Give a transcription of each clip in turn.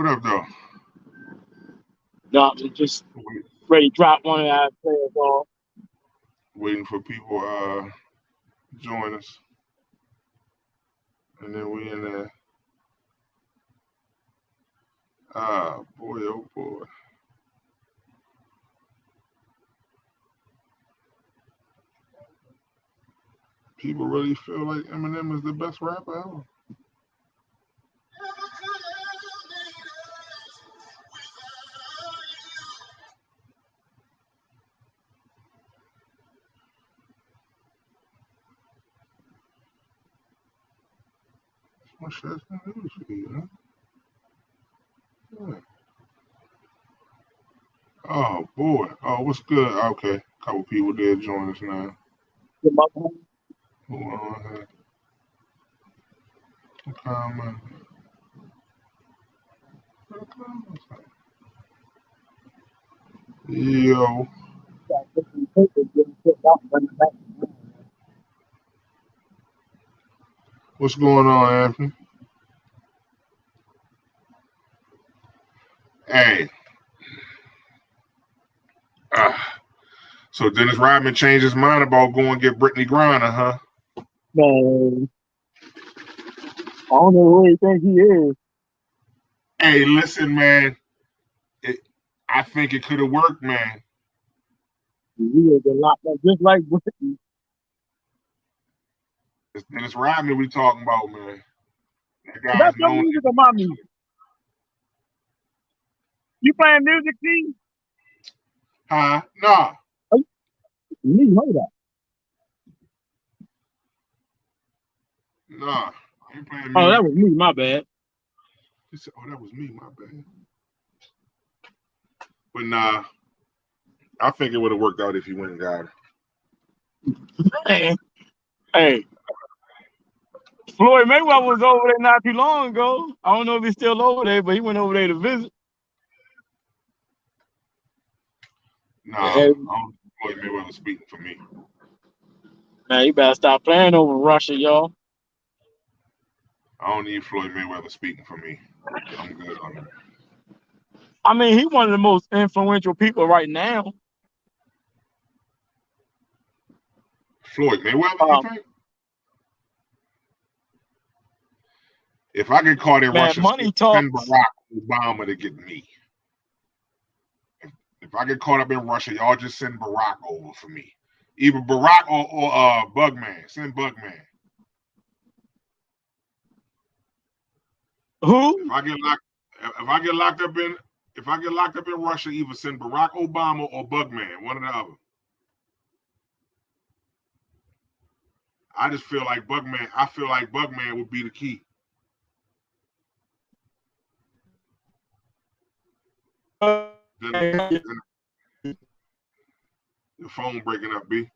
What up, though? No, I'm just Wait, ready to drop one of our players off. waiting for people join us, and then we in there. Ah, boy, oh boy. People really feel like Eminem is the best rapper ever. What shit's gonna do for you, huh? Yeah. Oh boy. Oh, what's good? Okay, couple people did join us now. The mother- Hold on here. Comment. Yo, what's going on, Anthony? Hey, ah, so Dennis Rodman changed his mind about going get Brittany Griner, huh? Man, I don't know who he think he is. Hey, listen, man. It, I think it could have worked, man. He is a lot like just like Britney. It's Dennis Rodman we talking about, man. That guy's That's your known. music or my music? You playing music, see? Huh? Nah, Oh, me, know that. nah. I ain't playing Oh, that music. was me. My bad. He said, "Oh, that was me, my bad." But nah, I think it would have worked out if he went and got her. Man, hey, Floyd Mayweather was over there not too long ago. I don't know if he's still over there, but he went over there to visit. Nah, And I don't think Floyd Mayweather speaking for me. man, you better stop playing over Russia, y'all. I don't need Floyd Mayweather speaking for me. I'm good on that. I mean, he's one of the most influential people right now. Floyd Mayweather, you Um, think? If I get caught in man, Russia, money send talks. Barack Obama to get me. If I get caught up in Russia, y'all just send Barack over for me. Either Barack or Bugman. Send Bugman. If Who? I get locked, if I get locked up in, if I get locked up in Russia, either send Barack Obama or Bugman, one or the other. I just feel like Bugman. I feel like Bugman would be the key. Then, then the phone breaking up, B.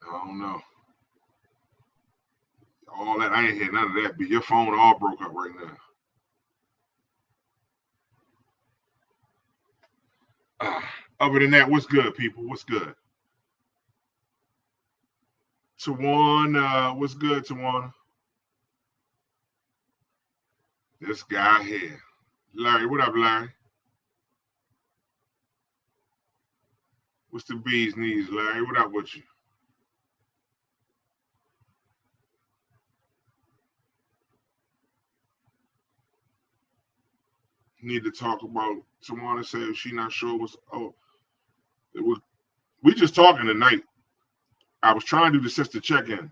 I don't know. All that I ain't hear none of that. B. Your phone all broke up right now. Other than that, what's good, people? What's good? Tawana, what's good, Tawana? This guy here. Larry, what up, Larry? What's the bee's knees, Larry? What up with you? Need to talk about Tawana said she not sure what's it was we just talking tonight. I was trying to do the sister check-in,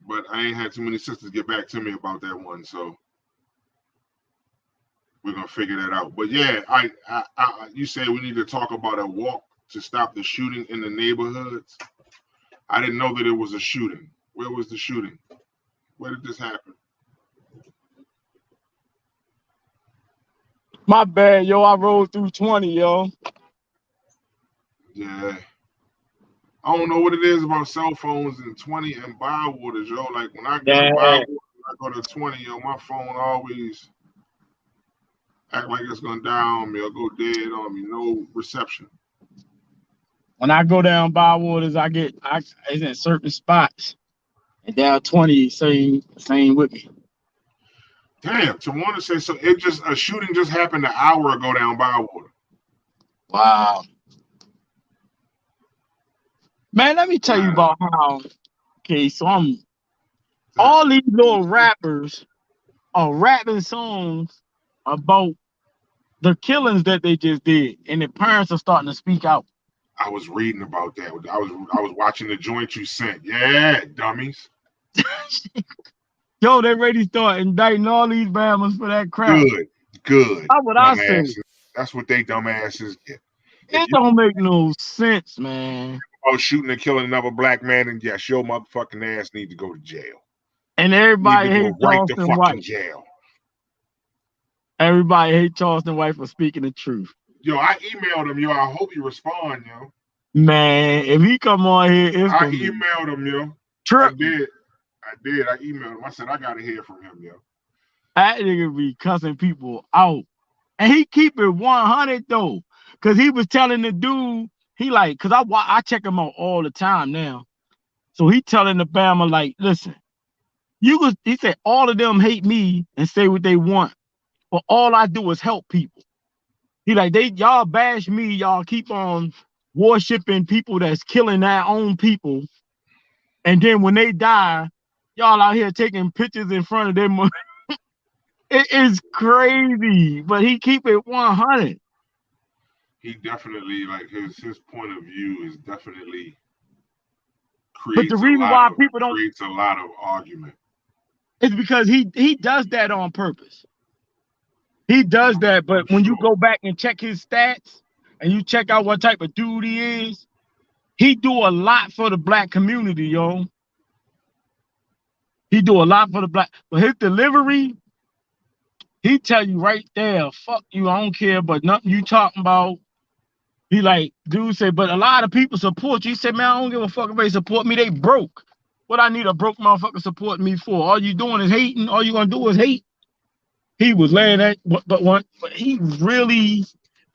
but I ain't had too many sisters get back to me about that one, so we're gonna figure that out. But yeah, you said we need to talk about a walk to stop the shooting in the neighborhoods. I didn't know that it was a shooting. Where was the shooting? Where did this happen? My bad, yo. I rolled through 20, yo. Yeah. I don't know what it is about cell phones and 20 and Bywaters, yo. Like when I get a Yeah. Bywater, I go to 20, yo, my phone always act like it's gonna die on me or go dead on me. No reception. When I go down Bywaters, it's in certain spots. And down 20, same with me. Damn, to want to say so, a shooting just happened an hour ago down Bywater. Wow. Man, let me tell you about how. Okay, so all these little rappers are rapping songs about the killings that they just did, and the parents are starting to speak out. I was reading about that. I was watching the joint you sent. Yeah, dummies. Yo, they ready to start indicting all these Bammers for that crap. Good. That's what I say. That's what they dumbasses get. It don't make no sense, man. About shooting and killing another black man, and yes, your motherfucking ass need to go to jail. And everybody hates Charleston White. Jail. Everybody hates Charleston White for speaking the truth. Yo, I emailed him, yo. I hope you respond, yo. Man, if he come on here, I emailed him, yo. Trip. I did. I emailed him. I said I gotta hear from him, yo. That nigga be cussing people out, and he keep it 100 though, cause he was telling the dude, he like, cause I check him out all the time now, so he telling the Bama like, listen, he said all of them hate me and say what they want, but all I do is help people. He like, y'all bash me, y'all keep on worshiping people that's killing their own people, and then when they die, y'all out here taking pictures in front of them. It is crazy, but he keep it 100. He definitely, like, his point of view is definitely creates a lot of argument. It's because he does that on purpose. He does that, but when you go back and check his stats and you check out what type of dude he is, he do a lot for the black community, yo. He do a lot for the black, but his delivery, he tell you right there, fuck you, I don't care, but nothing you talking about. He like, dude say, but a lot of people support you. He said, man, I don't give a fuck if they support me, they broke. What I need a broke motherfucker support me for? All you doing is hating, all you gonna do is hate. He was laying that, but he really,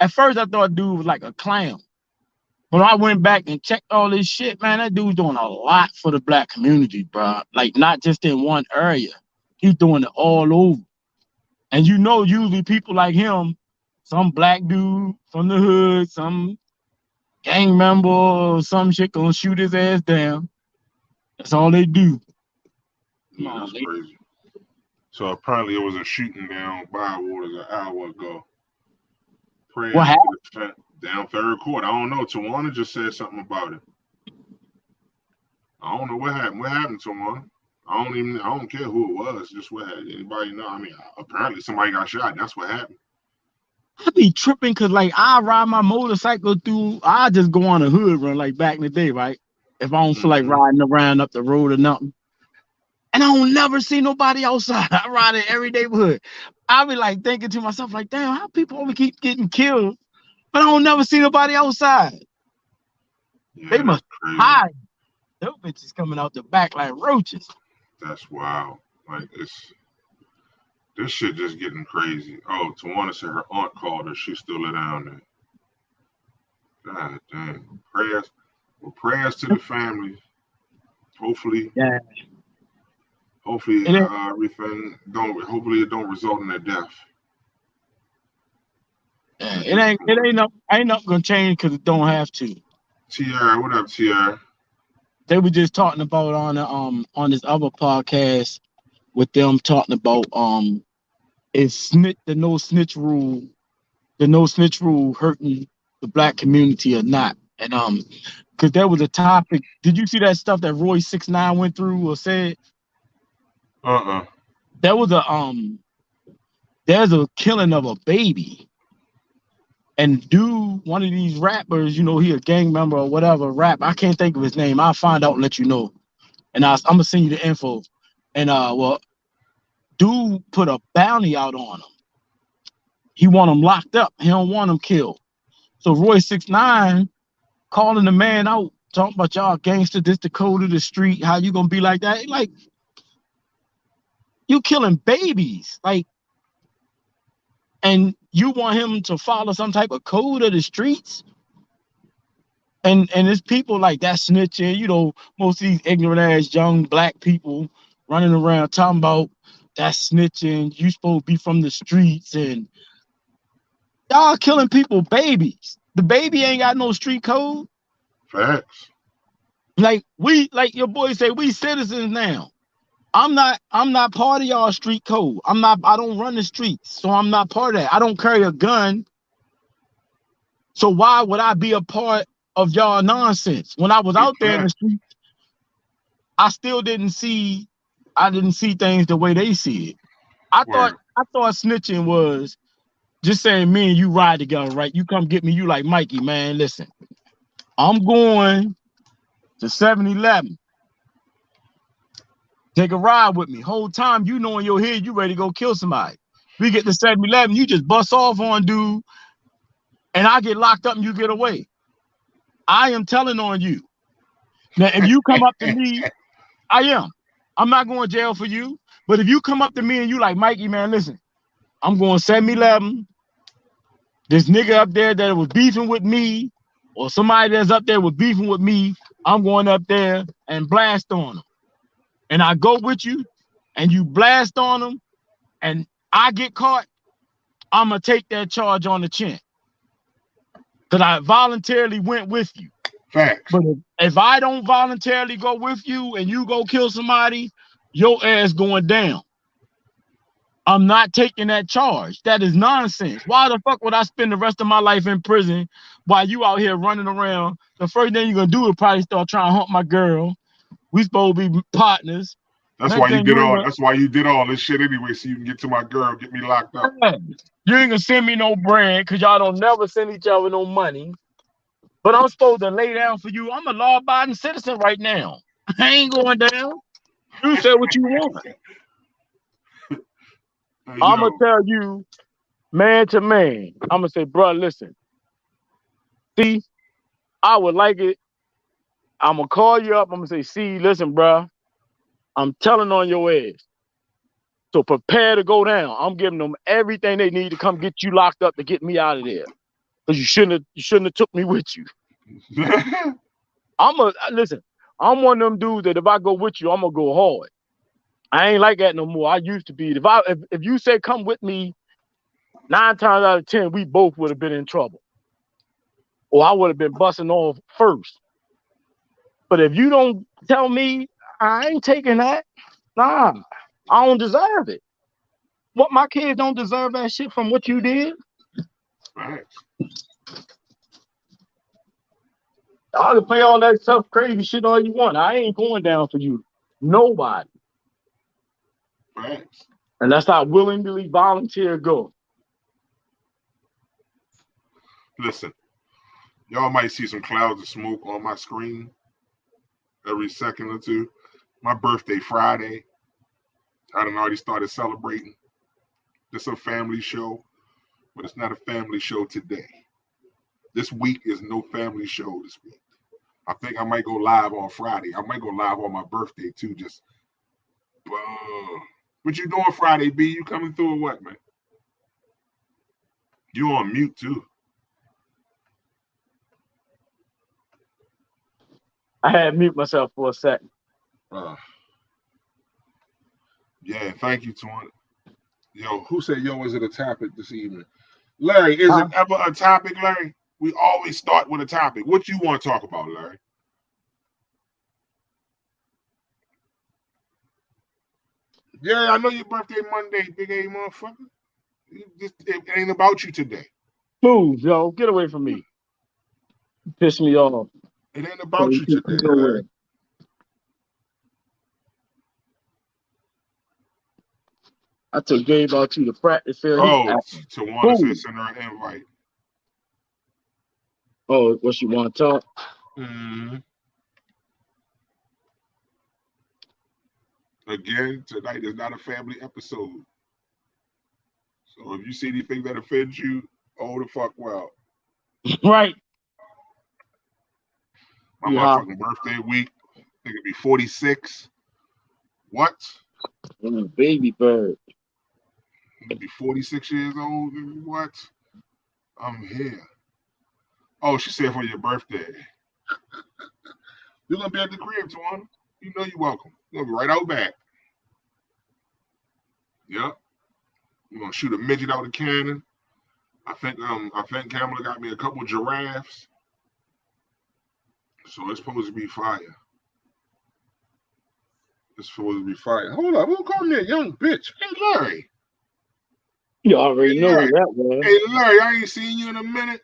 at first I thought dude was like a clown. But I went back and checked all this shit, man, that dude's doing a lot for the black community, bro. Like, not just in one area. He's doing it all over. And you know, usually people like him, some black dude from the hood, some gang member or some shit gonna shoot his ass down. That's all they do. Yeah, that's crazy. So apparently it was a shooting down Bywaters an hour ago. What happened? Down Third Court. I don't know. Tawana just said something about it. I don't know what happened. What happened, Tawana? I don't care who it was. Just what happened. Anybody know? I mean, apparently somebody got shot. That's what happened. I be tripping because, like, I ride my motorcycle through. I just go on a hood run like back in the day, right? If I don't feel like riding around up the road or nothing. And I don't never see nobody outside. I ride in every neighborhood. I be like thinking to myself, like, damn, how people only keep getting killed, but I don't never see nobody outside. Yeah, they must hide. Those bitches coming out the back like roaches. That's wild. Like, this shit just getting crazy. Oh, Tawana said her aunt called her. She's still down there. God damn. Prayers to the family. Hopefully. Yeah. Hopefully everything hopefully it don't result in a death. Yeah, it ain't not gonna change because it don't have to. TR, what up, TR? They were just talking about on this other podcast with them talking about is the no snitch rule hurting the black community or not? And because there was a topic. Did you see that stuff that Roy 6ix9ine went through or said? There was there's a killing of a baby, and dude, one of these rappers, you know, he a gang member or whatever, rap. I can't think of his name. I'll find out and let you know. And I'm gonna send you the info. And dude put a bounty out on him. He want him locked up. He don't want him killed. So Roy 6ix9ine calling the man out, talking about y'all gangster, this the code of the street. How you gonna be like that? Like, you killing babies, like, and you want him to follow some type of code of the streets? And it's people like that snitching, most of these ignorant ass young black people running around talking about that snitching. You supposed to be from the streets and y'all killing people, babies. The baby ain't got no street code. Facts. Like your boy say, we citizens now. I'm not part of y'all street code. I don't run the streets, so I'm not part of that. I don't carry a gun. So why would I be a part of y'all nonsense? When I was out there in the street, I didn't see things the way they see it. I thought snitching was just saying me and you ride together, right? You come get me, you like Mikey, man. Listen, I'm going to 7-Eleven. Take a ride with me. Whole time you know in your head you ready to go kill somebody. We get to 7-Eleven, you just bust off on dude, and I get locked up and you get away. I am telling on you. Now, if you come up to me, I'm not going to jail for you. But if you come up to me and you like, Mikey, man, listen, I'm going 7-Eleven. This nigga up there that was beefing with me, or somebody that's up there was beefing with me, I'm going up there and blast on them. And I go with you, and you blast on them, and I get caught, I'm going to take that charge on the chin. Because I voluntarily went with you. Facts. But if I don't voluntarily go with you and you go kill somebody, your ass going down. I'm not taking that charge. That is nonsense. Why the fuck would I spend the rest of my life in prison while you out here running around? The first thing you're going to do is probably start trying to hunt my girl. We supposed to be partners. That's why you did all this shit anyway, so you can get to my girl, get me locked up. You ain't gonna send me no bread because y'all don't never send each other no money. But I'm supposed to lay down for you. I'm a law-abiding citizen right now. I ain't going down. You say what you want. I'm gonna tell you, man to man. I'm gonna say, bro, listen. See, I would like it. I'm gonna call you up. I'm gonna say, see, listen, bro. I'm telling on your ass. So prepare to go down. I'm giving them everything they need to come get you locked up to get me out of there. Because you shouldn't have took me with you. Listen, I'm one of them dudes that if I go with you, I'm gonna go hard. I ain't like that no more. I used to be. If you say come with me, 9 times out of 10, we both would have been in trouble. Or I would have been busting off first. But if you don't tell me, I ain't taking that. Nah, I don't deserve it. What, my kids don't deserve that shit from what you did? Right. I can play all that tough, crazy shit all you want. I ain't going down for you. Nobody. Right. Unless I willingly volunteer go. Listen, y'all might see some clouds of smoke on my screen every second or two. My birthday Friday. I done already started celebrating. It's a family show, but it's not a family show today. This week is no family show this week. I think I might go live on Friday. I might go live on my birthday too. Just, what you doing Friday, B? You coming through or what, man? You on mute too. I had to mute myself for a second. Yeah, thank you, Twan. Yo, who said, yo, is it a topic this evening? Larry, is it ever a topic, Larry? We always start with a topic. What you want to talk about, Larry? Yeah, I know your birthday Monday, big A motherfucker. It ain't about you today. Move, yo. Get away from me. Piss me off. It ain't about you today, Larry. I took Gabe out to the practice field. Tawana said send her an invite. Oh, what she want to talk? Mm-hmm. Again, tonight is not a family episode. So if you see anything that offends you, oh the fuck well. Right. My motherfucking birthday week, I think it'd be 46. What? Baby bird. Be 46 years old. What? I'm here. Oh, she said for your birthday. You're gonna be at the crib, Tawana. You know you're welcome. You're gonna be right out back. Yep. We're gonna shoot a midget out of the cannon. I think Kamala got me a couple giraffes. So it's supposed to be fire. It's supposed to be fire. Hold up, who called me a young bitch? Hey Larry. You already Hey, know Larry. who that was. Hey Larry, I ain't seen you in a minute.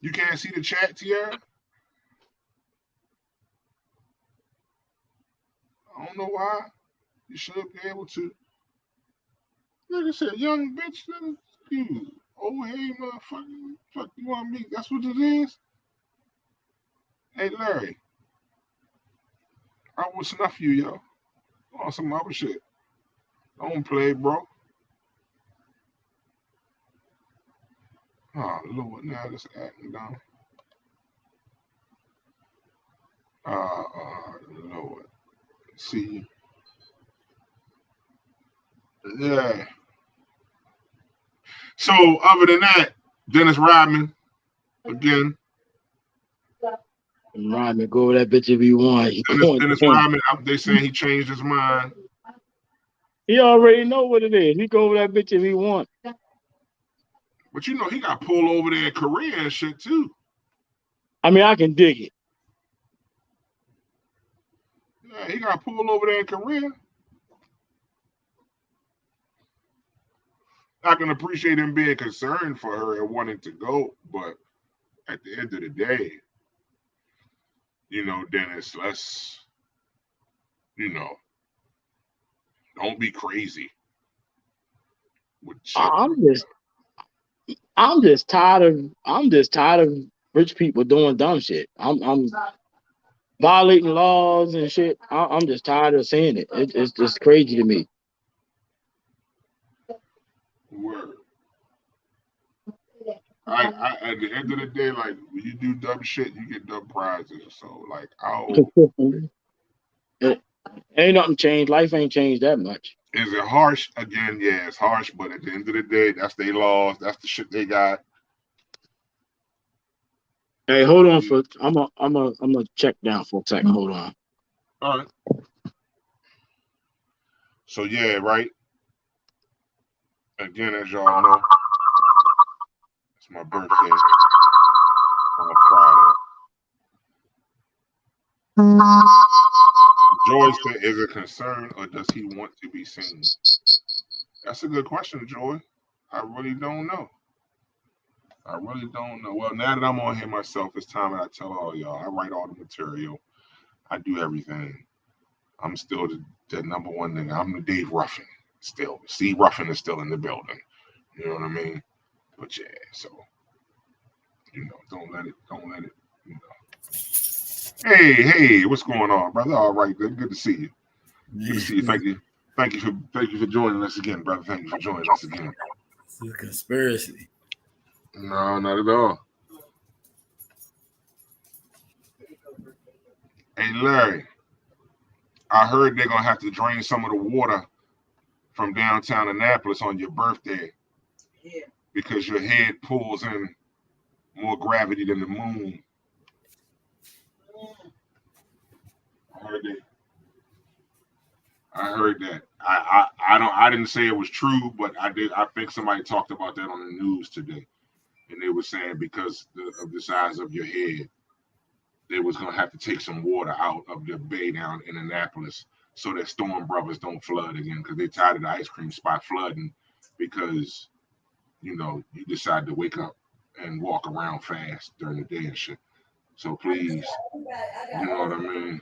You can't see the chat, Tierra? I don't know why. You should be able to. Like I said, young bitch, you. Oh, hey, motherfucker. Fuck you want me? That's what it is? Hey, Larry. I will snuff you, yo. On some other shit. Don't play, bro. Oh, Lord, now this acting down. Lord. See. Yeah. So, other than that, Dennis Rodman, again. Rodman, go over that bitch if you want. Dennis Rodman, they saying he changed his mind. He already know what it is. He go over that bitch if he want. But you know, he got pulled over there in Korea and shit, too. I mean, I can dig it. Yeah, he got pulled over there in Korea. I can appreciate him being concerned for her and wanting to go, but at the end of the day, you know, Dennis, let's, you know, don't be crazy with shit. I'm just tired of rich people doing dumb shit. I'm violating laws and shit. I'm just tired of seeing it. It's just crazy to me. Word. I at the end of the day, like when you do dumb shit, you get dumb prizes. So like, Ain't nothing changed. Life ain't changed that much. Is it harsh? Again, yeah, it's harsh. But at the end of the day, that's their laws. That's the shit they got. Hey, hold on for I'm gonna check down for a second. Hold on. All right. So yeah, right. Again, as y'all know, it's my birthday on Friday. Joy said, "Is it concern or does he want to be seen?" That's a good question, Joy. I really don't know. Well, now that I'm on here myself, it's time that I tell all y'all. I write all the material. I do everything. I'm still the number one nigga. I'm the Dave Ruffin still. Steve Ruffin is still in the building. You know what I mean? But yeah, so you know, don't let it, you know. Hey, what's going on, brother? All right, good to see you. Good to see you. Thank you for joining us again, brother. Thank you for joining us again. It's a conspiracy. No, not at all. Hey, Larry, I heard they're gonna have to drain some of the water from downtown Annapolis on your birthday. Yeah. Because your head pulls in more gravity than the moon. I heard that. I didn't say it was true, but I did. I think somebody talked about that on the news today, and they were saying because of the size of your head, they was gonna have to take some water out of the bay down in Annapolis so that Storm Brothers don't flood again because they tired of the ice cream spot flooding because you know you decide to wake up and walk around fast during the day and shit. So please, you know what I mean?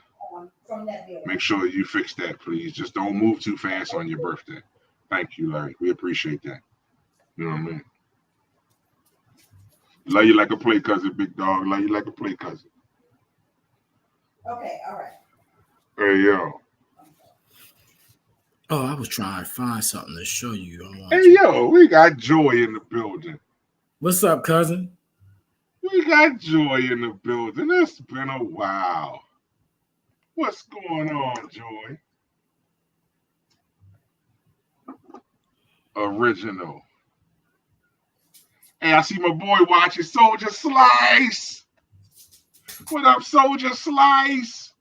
Make sure you fix that, please. Just don't move too fast on your birthday. Thank you, Larry. We appreciate that. You know what I mean? Love you like a play cousin, big dog. Love you like a play cousin. Okay, all right. Hey, yo. Oh, I was trying to find something to show you. Hey, yo, we got Joy in the building. What's up, cousin? We got Joy in the building. It's been a while. What's going on, Joy? Original. Hey, I see my boy watching Soldier Slice. What up, Soldier Slice?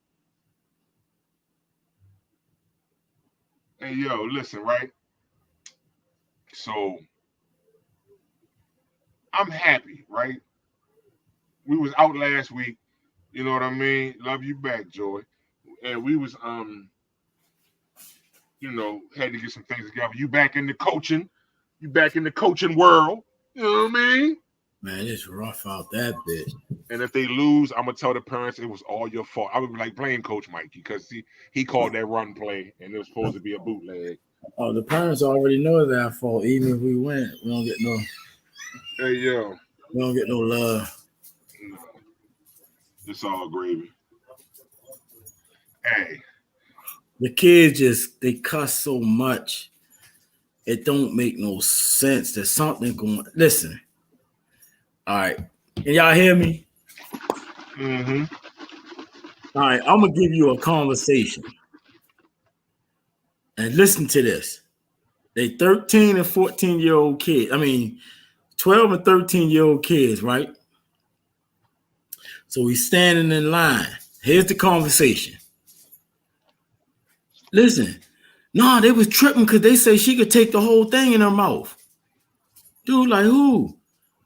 Hey, yo, listen, right? So I'm happy, right? We was out last week. You know what I mean? Love you back, Joy. And we was had to get some things together. You back in the coaching. You back in the coaching world. You know what I mean? Man, it's rough out that bitch. And if they lose, I'm gonna tell the parents it was all your fault. I would be like, blame Coach Mikey because he called that run play and it was supposed to be a bootleg. Oh, the parents already know it's our fault. Even if we win, we don't get no. Hey, yo. We don't get no love. No. It's all gravy. Hey. The kids they cuss so much. It don't make no sense. There's something going. Listen. All right. Can y'all hear me? Mm-hmm. All right. I'm gonna give you a conversation. And listen to this. They 13 and 14-year-old kids. 12 and 13-year-old kids, right? So he's standing in line. Here's the conversation. Listen, no, they was tripping because they say she could take the whole thing in her mouth. Dude, like who?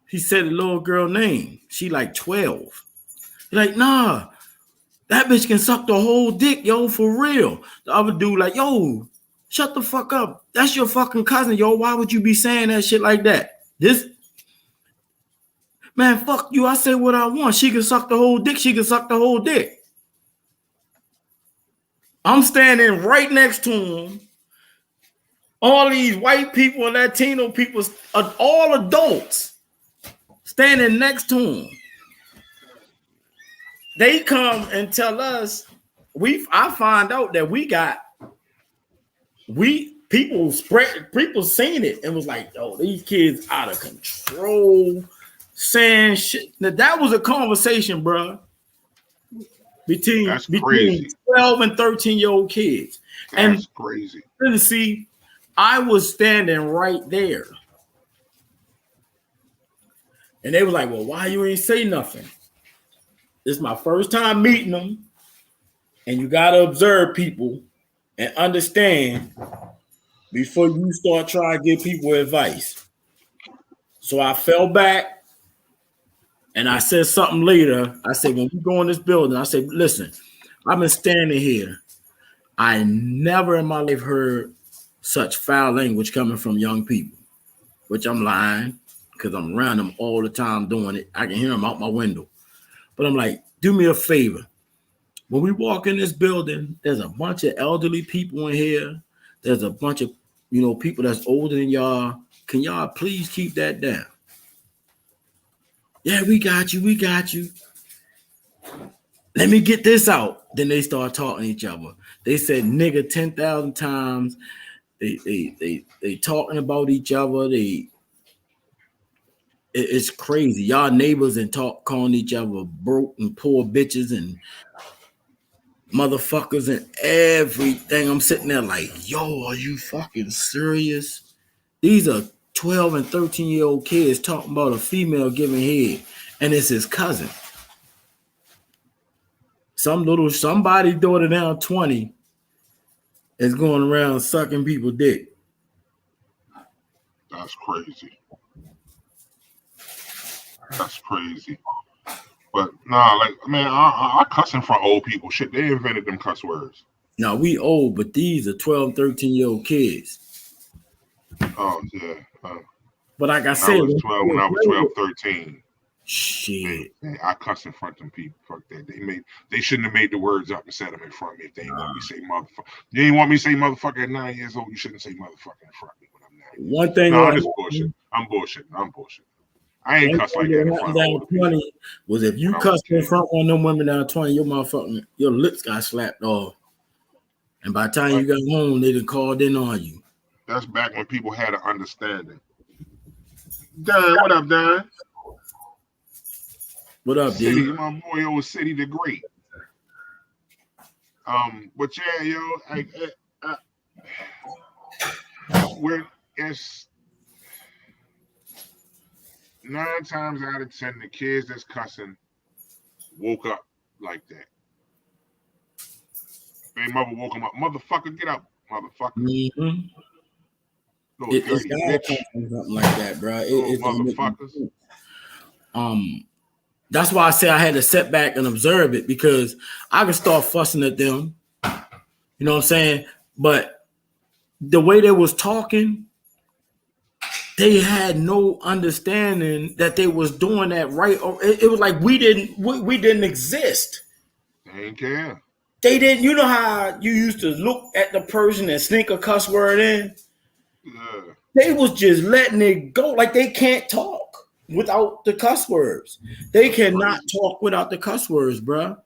He said the little girl name. She like 12. Like, nah, that bitch can suck the whole dick, yo, for real. The other dude like, yo, shut the fuck up. That's your fucking cousin, yo. Why would you be saying that shit like that? Man, fuck you. I say what I want. She can suck the whole dick. She can suck the whole dick. I'm standing right next to him. All these white people and Latino people, all adults, standing next to him. They come and tell us, I find out that people seen it and was like, oh, these kids out of control, saying shit. Now that was a conversation, bro. Between 12 and 13-year-old kids. That's crazy. And see, I was standing right there. And they were like, well, why you ain't say nothing? This is my first time meeting them. And you got to observe people and understand before you start trying to give people advice. So I fell back. And I said something later. I said, when we go in this building, I said, listen, I've been standing here. I never in my life heard such foul language coming from young people, which I'm lying because I'm around them all the time doing it. I can hear them out my window. But I'm like, do me a favor. When we walk in this building, there's a bunch of elderly people in here. There's a bunch of, people that's older than y'all. Can y'all please keep that down? Yeah, we got you. We got you. Let me get this out. Then they start talking to each other. They said nigga 10,000 times. They talking about each other. It's crazy. Y'all neighbors and calling each other broke and poor bitches and motherfuckers and everything. I'm sitting there like, yo, are you fucking serious? These are 12 and 13-year-old kids talking about a female giving head, and it's his cousin. Somebody daughter down 20 is going around sucking people dick. That's crazy. That's crazy. But nah, I cuss in front of old people. Shit, they invented them cuss words. Now we old, but these are 12, 13-year-old kids. Oh yeah. But like I said, when I was 12, 13. Shit. Man, I cuss in front of them people. Fuck that. They shouldn't have made the words up and said them in front of me if they ain't want me to say motherfucker. You ain't want me to say motherfucker at 9 years old. You shouldn't say motherfucker in front of me when I'm 9. One thing. No, I'm just bullshit. I'm bullshit. I ain't cuss like that in front of older people. Was if you cussed in front of one of them women down 20, your lips got slapped off. And by the time you got home, they done called in on you. That's back when people had an understanding. Don, what up, Don? What up, dude? My boy, old City the Great. But yeah, yo, 9 times out of 10, the kids that's cussing woke up like that. Their mother woke them up. Motherfucker, get up, motherfucker. Mm-hmm. Little It's dirty gotta bitch. come from something like that, bro. Little It's gonna make motherfuckers. me- That's why I say I had to sit back and observe it, because I can start fussing at them. You know what I'm saying? But the way they was talking, they had no understanding that they was doing that right. It was like we didn't exist. They ain't care. They didn't. You know how you used to look at the person and sneak a cuss word in? Yeah. They was just letting it go. Like they can't talk without the cuss words. They cannot talk without the cuss words, bro.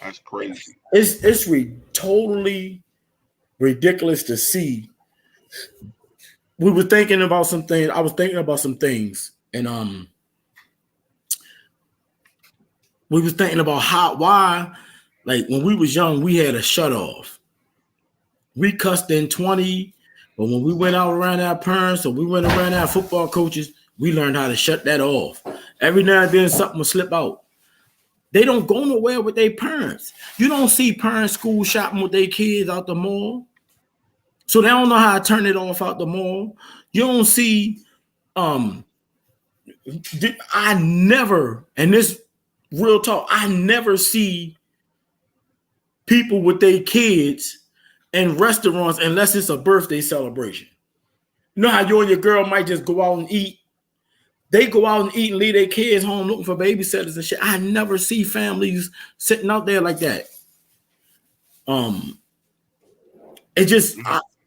That's crazy. It's totally ridiculous to see. We were thinking about some things. I was thinking about some things, and we was thinking about why, like when we was young, we had a shut off. We cussed in 20, but when we went out around our parents or we went around our football coaches, we learned how to shut that off. Every now and then something will slip out. They don't go nowhere with their parents. You don't see parents school shopping with their kids out the mall. So they don't know how to turn it off out the mall. You don't see, I never, and this real talk, I never see people with their kids in restaurants unless it's a birthday celebration. You know how you and your girl might just go out and eat? They go out and eat and leave their kids home looking for babysitters and shit. I never see families sitting out there like that. It just,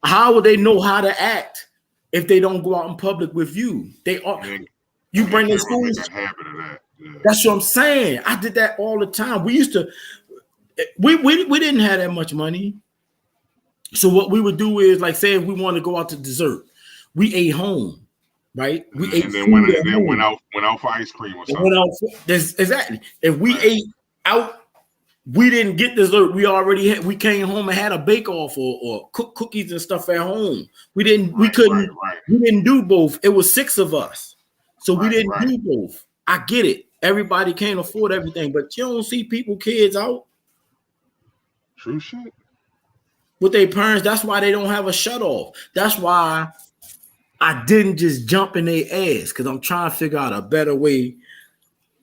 how would they know how to act if they don't go out in public with you? They are. You bring their school. Habit of that. Yeah. That's what I'm saying. I did that all the time. We used to. We didn't have that much money, so what we would do is, like, say if we wanted to go out to dessert, we ate home, right? We ate, and then went out for ice cream or something. Exactly. If we ate out, we didn't get dessert. We came home and had a bake off or cook cookies and stuff at home. We didn't do both. It was 6 of us. So we didn't do both. I get it. Everybody can't afford everything, but you don't see kids out. True shit. With their parents. That's why they don't have a shut off. That's why I didn't just jump in their ass, because I'm trying to figure out a better way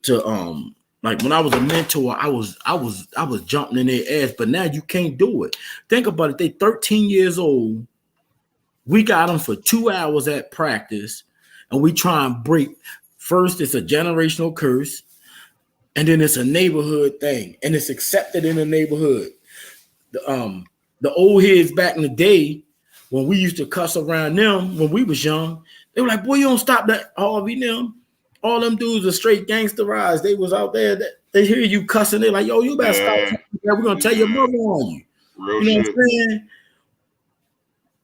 to like when I was a mentor, I was jumping in their ass, but now you can't do it. Think about it. They 13 years old. We got them for 2 hours at practice, and we try and break. First, it's a generational curse, and then it's a neighborhood thing, and it's accepted in the neighborhood. The old heads back in the day, when we used to cuss around them when we was young, they were like, boy, you don't stop that. Harvey, them. All them dudes are straight gangsterized. They was out there. They hear you cussing. They're like, yo, you better stop. We're going to tell your mother on you. Real you know shit. What I'm saying?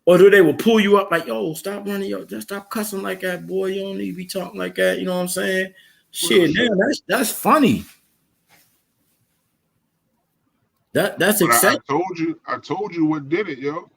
Or they will pull you up like, yo, stop running. Yo, just stop cussing like that, boy. You don't need to be talking like that. You know what I'm saying? Shit, damn, that's funny. That's exciting. I told you what did it, yo.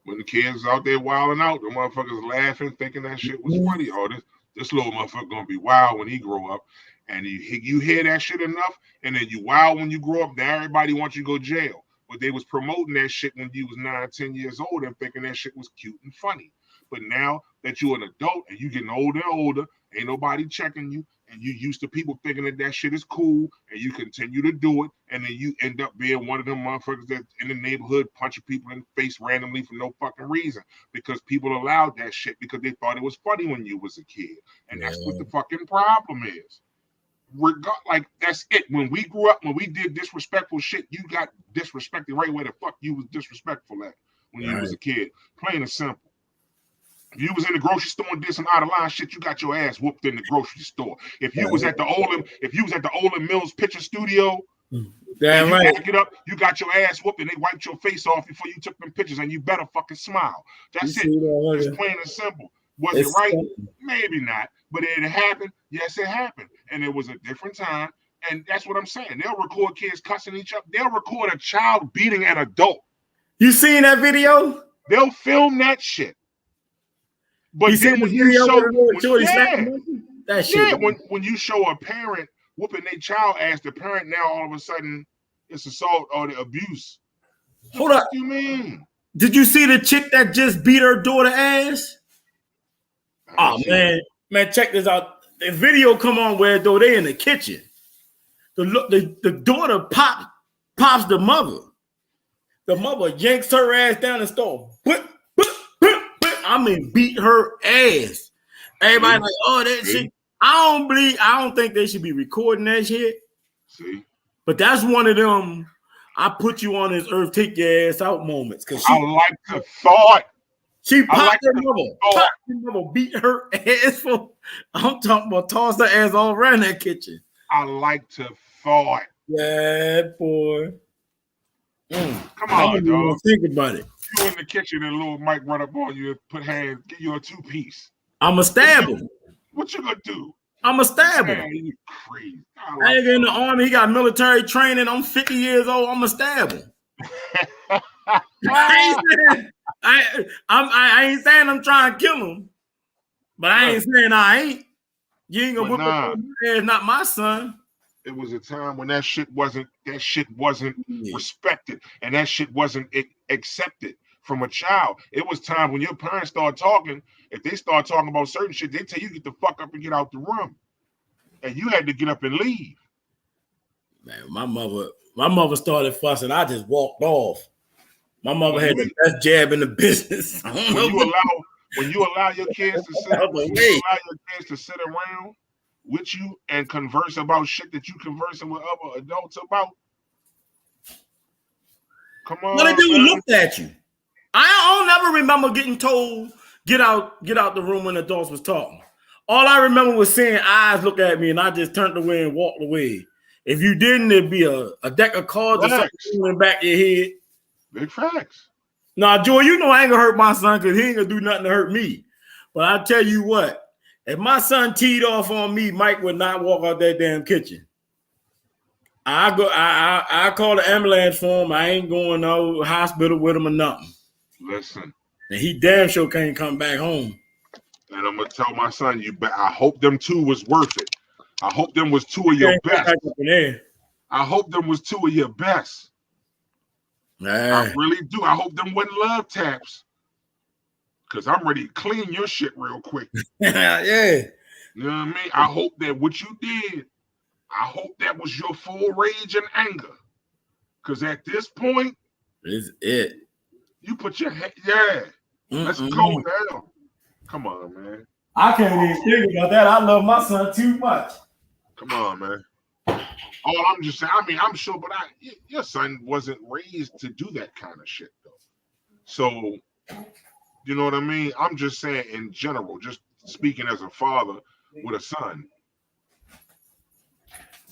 When the kids out there wilding out, the motherfuckers laughing, thinking that shit was funny. Oh, this little motherfucker gonna be wild when he grow up. And you hear that shit enough, and then you wild when you grow up. Now everybody wants you to go to jail. But they was promoting that shit when you was 9, 10 years old and thinking that shit was cute and funny. But now that you're an adult and you getting older and older, ain't nobody checking you, and you used to people thinking that shit is cool, and you continue to do it, and then you end up being one of them motherfuckers that in the neighborhood punching people in the face randomly for no fucking reason, because people allowed that shit because they thought it was funny when you was a kid. And that's what the fucking problem is. Like, that's it. When we grew up, when we did disrespectful shit, you got disrespected right where the fuck you was disrespectful at when you was a kid. Plain and simple. If you was in the grocery store and did some out of line shit, you got your ass whooped in the grocery store. If you was at the Olin Mills Picture Studio, damn right, back it up, you got your ass whooped and they wiped your face off before you took them pictures, and you better fucking smile. That's it. It's plain and simple. Was it right? Maybe not. But it happened. Yes, it happened. And it was a different time. And that's what I'm saying. They'll record kids cussing each other. They'll record a child beating an adult. You seen that video? They'll film that shit. But you then seen when the you video show, That shit. Yeah, when you show a parent whooping their child ass, the parent now all of a sudden it's assault or the abuse. Hold up. What do you mean? Did you see the chick that just beat her daughter ass? Oh man, check this out. The video come on where though they in the kitchen. The daughter pops the mother. The mother yanks her ass down and starts beat her ass. Everybody like, oh, that shit. I don't think they should be recording that shit. See? But that's one of them I put you on this earth, take your ass out moments. Cause I like the thought. She popped her mother, beat her ass for. I'm talking about toss her ass all around that kitchen. I like to thought. Yeah, boy. Come on, dog. Think about it. You in the kitchen and little Mike run up on you and put hands, give you a 2-piece. I'ma stab him. What you gonna do? I'ma stab him. Man, you crazy. I ain't in the army. He got military training. I'm 50 years old. I'ma stab him. I ain't saying I'm trying to kill him, but I ain't saying I ain't. You ain't gonna whip up my ass, not my son. It was a time when that shit wasn't respected and that shit wasn't accepted from a child. It was time when your parents start talking. If they start talking about certain shit, they tell you get the fuck up and get out the room, and you had to get up and leave. Man, my mother started fussing. I just walked off. My mother had the best jab in the business. When you allow your kids to sit around with you and converse about shit that you conversing with other adults about. Come on. What they do? Looked at you. I don't never remember getting told get out the room when adults was talking. All I remember was seeing eyes look at me, and I just turned away and walked away. If you didn't, it'd be a deck of cards or something in the back of your head. Big facts. Nah, Joy, you know I ain't gonna hurt my son because he ain't gonna do nothing to hurt me. But I tell you what, if my son teed off on me, Mike would not walk out that damn kitchen. I call the ambulance for him. I ain't going no hospital with him or nothing. Listen. And he damn sure can't come back home. And I'm gonna tell my son, I hope them 2 was worth it. I hope them was 2 of your best. I hope them was 2 of your best. I really do. I hope them wasn't love taps. Cause I'm ready to clean your shit real quick. Yeah. You know what I mean? I hope that what you did, I hope that was your full rage and anger. Cause at this point, is it. You put your head, let's go now. Come on, man. I can't even think about that. I love my son too much. Come on, man. Oh, I'm just saying, I mean, I'm sure, but your son wasn't raised to do that kind of shit, though. So, you know what I mean? I'm just saying in general, just speaking as a father with a son.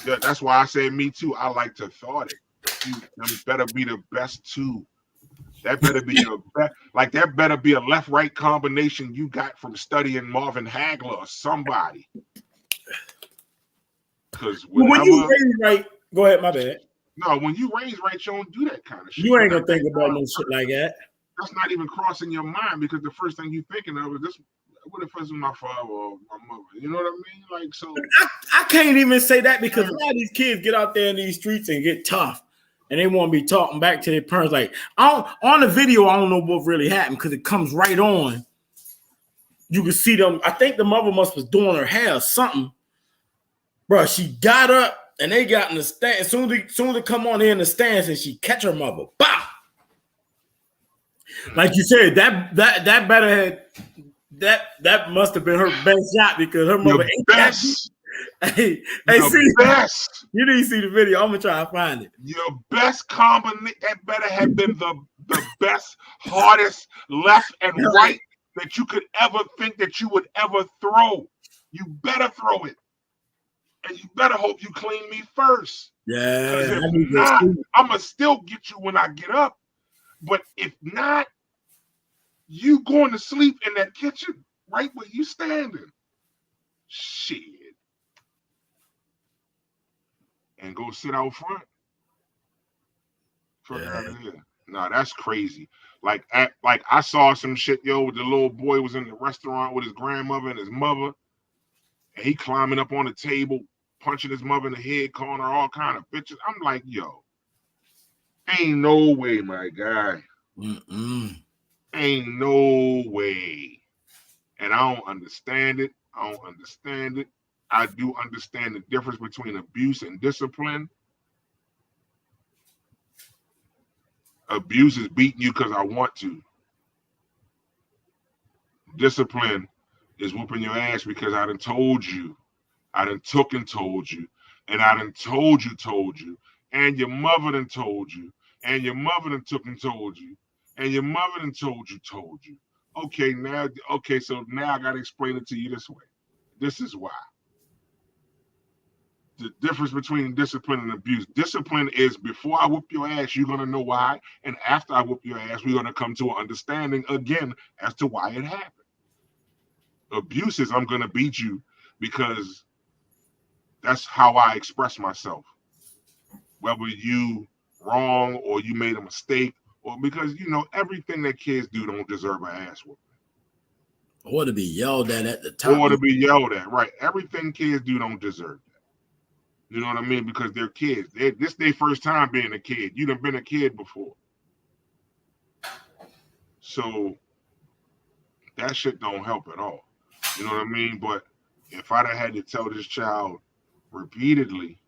Yeah, that's why I say me too. I like to thought it. You better be the best too. That better be that better be a left-right combination you got from studying Marvin Hagler or somebody. Because when you raise right, go ahead, my bad. No, when you raise right, you don't do that kind of shit. You ain't gonna think about no shit like that. That's not even crossing your mind because the first thing you're thinking of is this. What if it's my father or my mother? You know what I mean? Like, so I can't even say that because a lot of these kids get out there in these streets and get tough, and they want to be talking back to their parents. Like, on the video, I don't know what really happened because it comes right on. You can see them. I think the mother was doing her hair or something. Bro, she got up and they got in the stand. As soon as they come on in the stands and she catch her mother. Bah! Like you said, that better had that must have been her best shot because her mother ain't best. Hey, best. You didn't see the video. I'm gonna try to find it. Your best combination. That better have been the best, hardest left and right that you could ever think that you would ever throw. You better throw it. And you better hope you clean me first. Yeah. If not, I'm going to still get you when I get up. But if not, you going to sleep in that kitchen right where you standing. Shit. And go sit out front. Fuck out of here. Nah, that's crazy. Like I saw some shit, yo, with the little boy was in the restaurant with his grandmother and his mother. and he climbing up on the table, punching his mother in the head, calling her all kind of bitches. I'm like, yo, ain't no way, my guy. Ain't no way. And I don't understand it. I don't understand it. I do understand the difference between abuse and discipline. Abuse is beating you because I want to. Discipline is whooping your ass because I done told you. I done took and told you. And I done told you. And your mother done told you. And your mother done took and told you. And your mother done told you. Okay, so now I got to explain it to you this way. This is why. The difference between discipline and abuse. Discipline is before I whoop your ass, you're going to know why. And after I whoop your ass, we're going to come to an understanding again as to why it happened. Abuse is I'm going to beat you because that's how I express myself. Whether you wrong or you made a mistake or because, everything that kids do don't deserve an ass whooping. Or to be yelled at the top. Or to be yelled at, right. Everything kids do don't deserve that. You know what I mean? Because they're kids. This their first time being a kid. You done been a kid before. So that shit don't help at all. You know what I mean? But if I'd have had to tell this child repeatedly,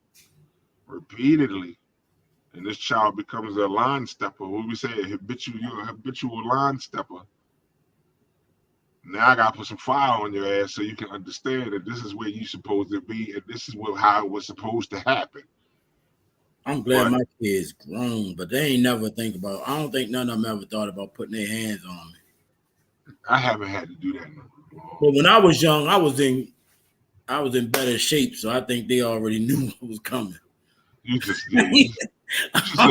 and this child becomes a line stepper, what we say, you're a habitual line stepper. Now I gotta put some fire on your ass so you can understand that this is where you're supposed to be and this is how it was supposed to happen. I'm glad my kids grown, but they ain't never think about. I don't think none of them ever thought about putting their hands on me. I haven't had to do that in a long. But when I was young, I was in better shape, so I think they already knew what was coming. You just a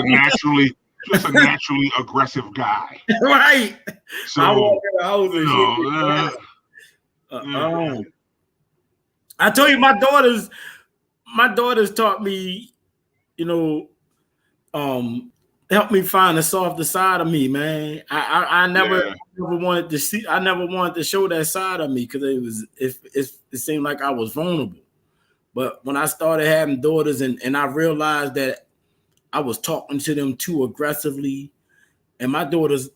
naturally aggressive guy, right? So I walk in the house and shit. I told you, my daughters taught me, help me find the softer side of me, man. I never wanted to see. I never wanted to show that side of me because it seemed like I was vulnerable. But when I started having daughters and I realized that I was talking to them too aggressively, and my daughters,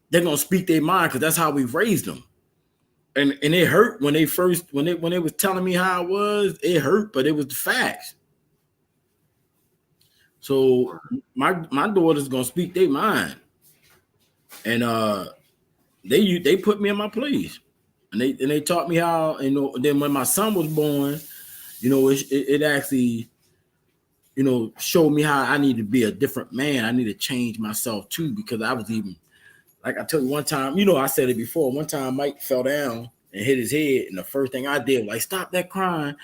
they're gonna speak their mind because that's how we raised them. And it hurt when they was telling me how it was. It hurt, but it was the facts. So my daughter's gonna speak their mind, and they put me in my place, and they taught me how. Then when my son was born, it actually, showed me how I need to be a different man. I need to change myself too, because I was even, like I told you one time, I said it before. One time Mike fell down and hit his head, and the first thing I did was like, stop that crying.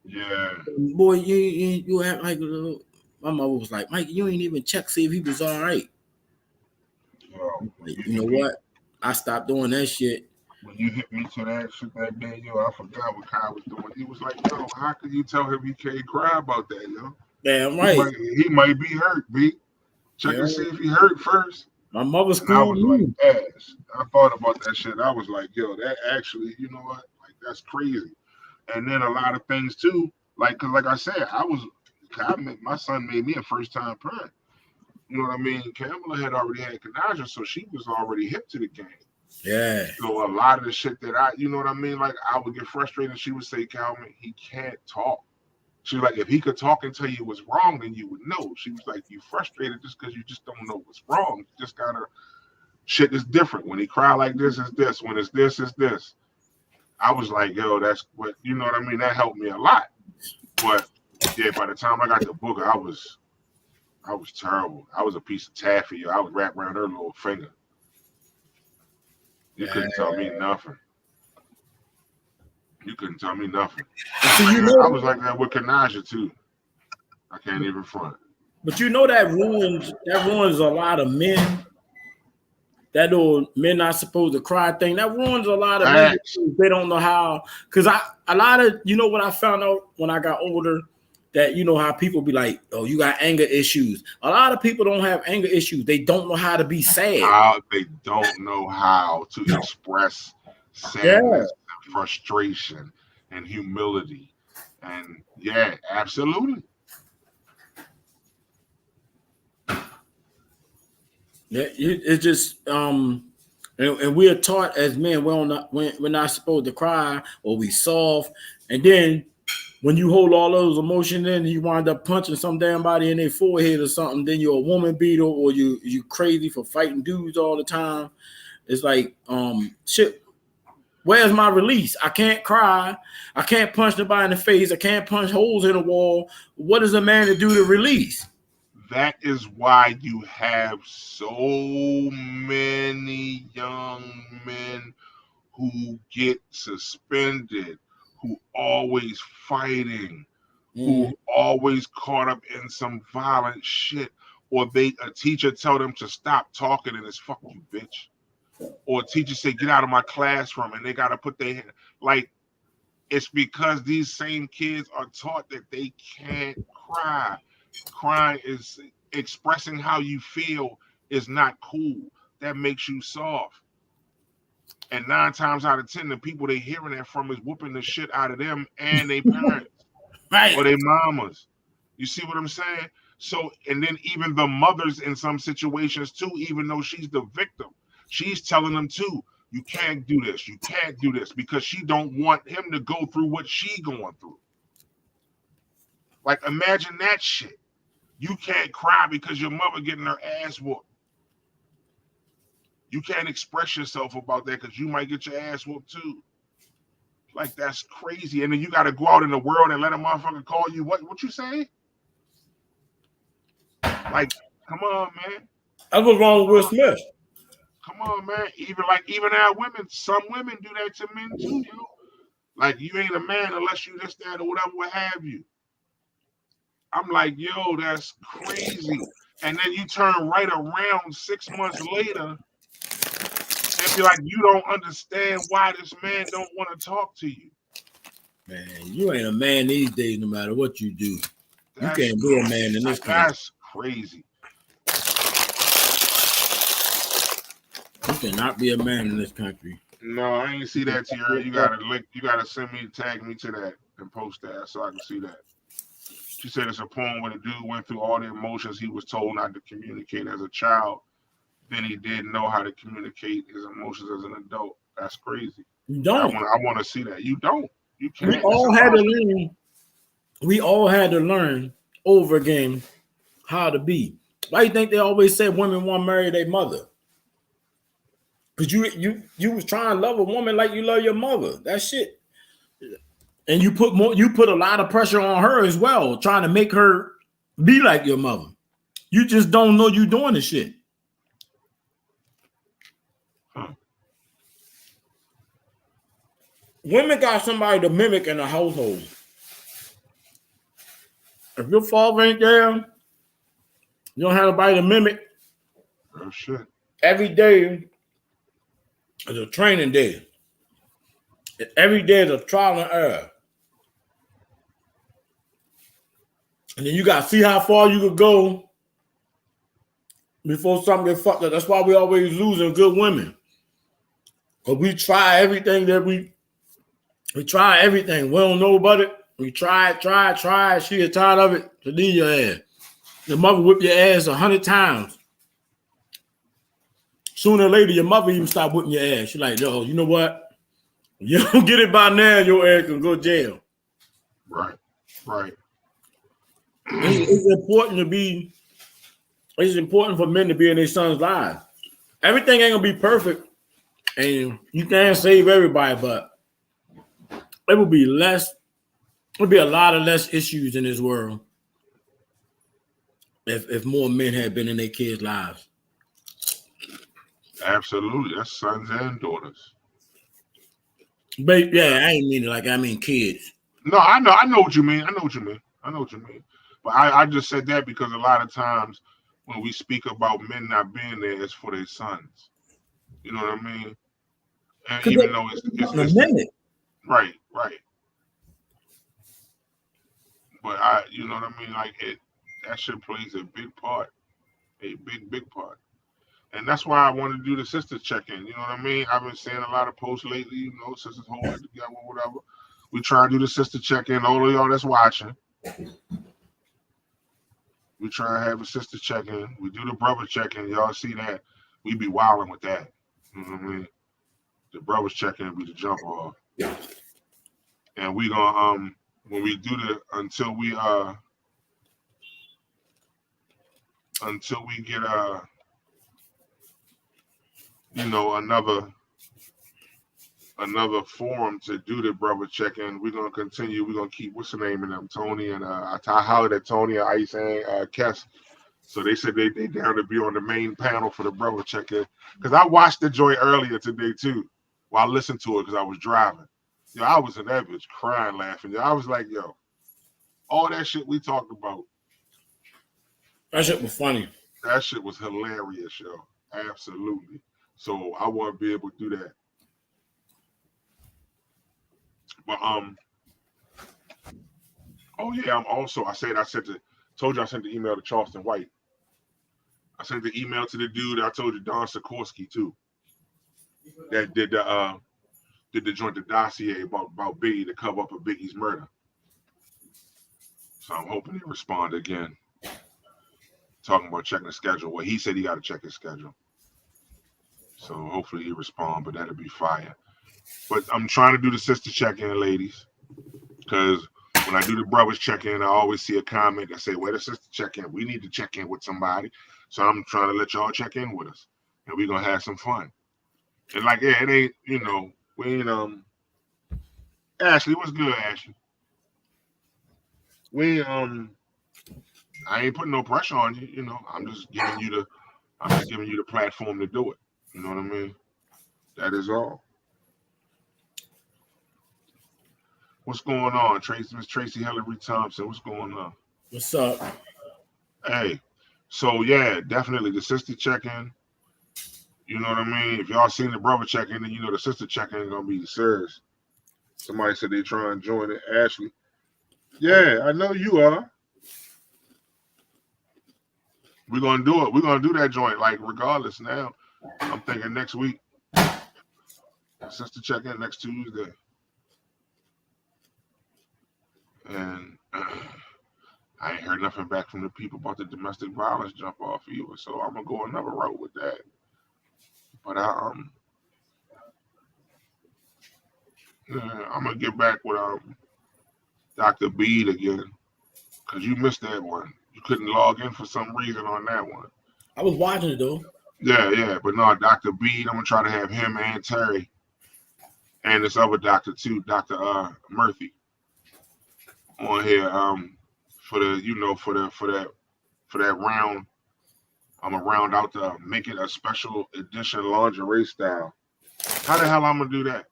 Yeah. Boy, you act like my mother was like, Mike, you ain't even check see if he was all right. You know what? I stopped doing that shit. When you hit me to that shit that day, I forgot what Kyle was doing. He was like, yo, how could you tell him he can't cry about that, yo? Damn right. He might be hurt, B. Check and see if he hurt first. My mother schooled I was like, ass. I thought about that shit. I was like, yo, that actually, you know what? Like, that's crazy. And then a lot of things too, like I said, my son made me a first-time parent. You know what I mean? Kamala had already had Kanaja, so she was already hip to the game. Yeah. So a lot of the shit that you know what I mean? Like, I would get frustrated. She would say, Calvin, he can't talk. She was like, if he could talk and tell you what's wrong, then you would know. She was like, you frustrated just because you just don't know what's wrong. You just gotta, shit is different. When he cry like this, it's this. When it's this, it's this. I was like, yo, that's what, you know what I mean? That helped me a lot. But yeah, by the time I got to Booker, I was terrible. I was a piece of taffy. I would wrap around her little finger. You couldn't tell me nothing. You couldn't tell me nothing. So I was like that with Kanaja too. I can't even front. But that ruins a lot of men. That old men not supposed to cry thing, that ruins a lot of men. They don't know how. Because a lot of, what I found out when I got older, that how people be like, oh, you got anger issues. A lot of people don't have anger issues. They don't know how to be sad. They don't know how to express sadness and frustration and humility. And yeah, absolutely. Yeah, it's just and we are taught as men we're not supposed to cry or we soft, and then when you hold all those emotions in, you wind up punching some damn body in their forehead or something. Then you're a woman beater, or you crazy for fighting dudes all the time. It's like shit. Where's my release? I can't cry. I can't punch nobody in the face. I can't punch holes in the wall. What is a man to do to release? That is why you have so many young men who get suspended, who always fighting, who always caught up in some violent shit, or a teacher tell them to stop talking and it's fuck you, bitch. Or a teacher say get out of my classroom and they gotta put their hand like it's because these same kids are taught that they can't cry. Crying is expressing how you feel is not cool. That makes you soft. And 9 times out of 10, the people they hearing that from is whooping the shit out of them and their parents, right, or their mamas. You see what I'm saying? So, and then even the mothers in some situations too, even though she's the victim, she's telling them too, you can't do this, you can't do this, because she don't want him to go through what she going through. Like, imagine that shit. You can't cry because your mother getting her ass whooped. You can't express yourself about that because you might get your ass whooped too. Like, that's crazy. And then you got to go out in the world and let a motherfucker call you what you say? Like, come on, man. That's what's wrong with Will Smith. Come on, man. Even our women, some women do that to men too, yo. Like, you ain't a man unless you this, that, or whatever, what have you. I'm like, yo, that's crazy. And then you turn right around 6 months later and be like, you don't understand why this man don't want to talk to you. Man, you ain't a man these days, no matter what you do. You can't be a man in this country. That's crazy. You cannot be a man in this country. No, I ain't see that, Tierra. You gotta send me, tag me to that and post that so I can see that. She said it's a poem where the dude went through all the emotions he was told not to communicate as a child. Then he didn't know how to communicate his emotions as an adult. That's crazy. You don't. I want to see that. You don't. You can't. We all had to learn. We all had to learn over again how to be. Why do you think they always say women want to marry their mother? Because you was trying to love a woman like you love your mother. That shit. And you put a lot of pressure on her as well, trying to make her be like your mother. You just don't know you doing the shit. Women got somebody to mimic in the household. If your father ain't there, you don't have nobody to mimic. Oh shit. Every day is a training day. Every day is a trial and error. And then you got to see how far you could go before something gets fucked up. That's why we always losing good women. Because we try everything we try everything. We don't know about it. We try. She get tired of it to leave your ass. Your mother whip your ass 100 times. Sooner or later, your mother even stop whipping your ass. She's like, yo, you know what? You don't get it by now, your ass can go to jail. Right. It's important for men to be in their sons' lives. Everything ain't gonna be perfect, and you can't save everybody, but it will be less. There'll be a lot of less issues in this world if more men had been in their kids' lives. Absolutely, that's sons and daughters. But yeah, I ain't mean it like I mean kids. No, I know what you mean. But I just said that because a lot of times when we speak about men not being there, it's for their sons. You know what I mean? And even though it's right. But you know what I mean? Like that shit plays a big part, a big part. And that's why I wanted to do the sisters check-in. You know what I mean? I've been seeing a lot of posts lately, sisters holding it together, whatever. We try to do the sister check-in. All of y'all that's watching. We try to have a sister check-in. We do the brother check-in. Y'all see that? We be wilding with that. You know what I mean? The brothers check-in be the jump off. And we gonna when we do the until we get you know, another forum to do the brother check-in. We're gonna continue. We're gonna keep what's the name of them, Tony and I hollered at Tony and Ice and Kess. So they said they down to be on the main panel for the brother check-in. Because I watched the joint earlier today too, while I listened to it because I was driving. Yo, I was in that bitch crying, laughing. Yo, I was like, yo, all that shit we talked about. That shit was funny. That shit was hilarious, yo. Absolutely. So I want to be able to do that. But oh yeah, I'm also I sent the email to Charleston White. I sent the email to the dude I told you, Don Sikorsky too. That did the joint the dossier about Biggie to cover up of Biggie's murder. So I'm hoping he respond again. Talking about checking the schedule. Well, he said he got to check his schedule. So hopefully he respond, but that'll be fire. But I'm trying to do the sister check-in, ladies, because when I do the brothers check-in, I always see a comment that say, "Where the sister check-in? We need to check in with somebody." So I'm trying to let y'all check in with us, and we're gonna have some fun. And like, yeah, it ain't, you know, we ain't Ashley, what's good, Ashley? We I ain't putting no pressure on you, you know. I'm just giving you the platform to do it. You know what I mean? That is all. What's going on, Tracy? Miss Tracy Hillary Thompson. What's going on? What's up? Hey, so yeah, definitely the sister check-in. You know what I mean? If y'all seen the brother check-in, then you know the sister check-in gonna be serious. Somebody said they try and join it. Ashley. Yeah, I know you are. We're gonna do it. We're gonna do that joint, like regardless now. I'm thinking next week. Sister check-in next Tuesday. And I ain't heard nothing back from the people about the domestic violence jump off either. So I'm gonna go another route with that. But I'm gonna get back with Dr. Bede again, because you missed that one. You couldn't log in for some reason on that one. I was watching it though. Yeah, but no, Dr. Bede, I'm gonna try to have him and Terry and this other doctor too, Dr. Murphy, on here for that round. I'm gonna round out to make it a special edition lingerie style. How the hell I'm gonna do that?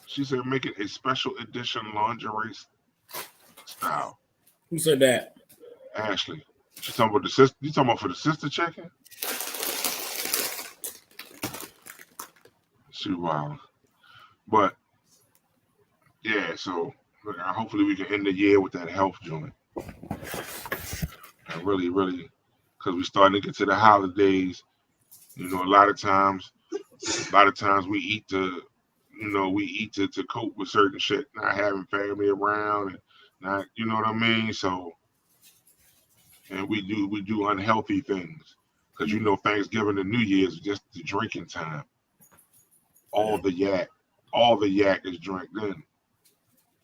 She said make it a special edition lingerie style. Who said that? Ashley. She's talking about the sister. You talking about for the sister check-in? She wild. But yeah, so hopefully we can end the year with that health joint. And really, because we're starting to get to the holidays. You know, a lot of times we eat to cope with certain shit, not having family around and not, you know what I mean? So, and we do unhealthy things, because you know Thanksgiving and New Year's is just the drinking time. All the yak is drank then.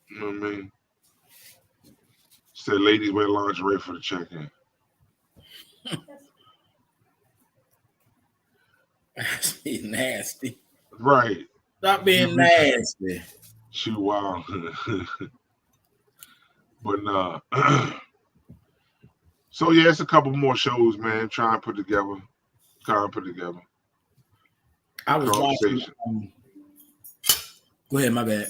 You know what I mean? Said ladies wear lingerie for the check-in. That's being nasty. Right. Stop being nasty. She wild. But nah. So yeah, it's a couple more shows, man. Trying to put together. I was watching. Go ahead, my bad.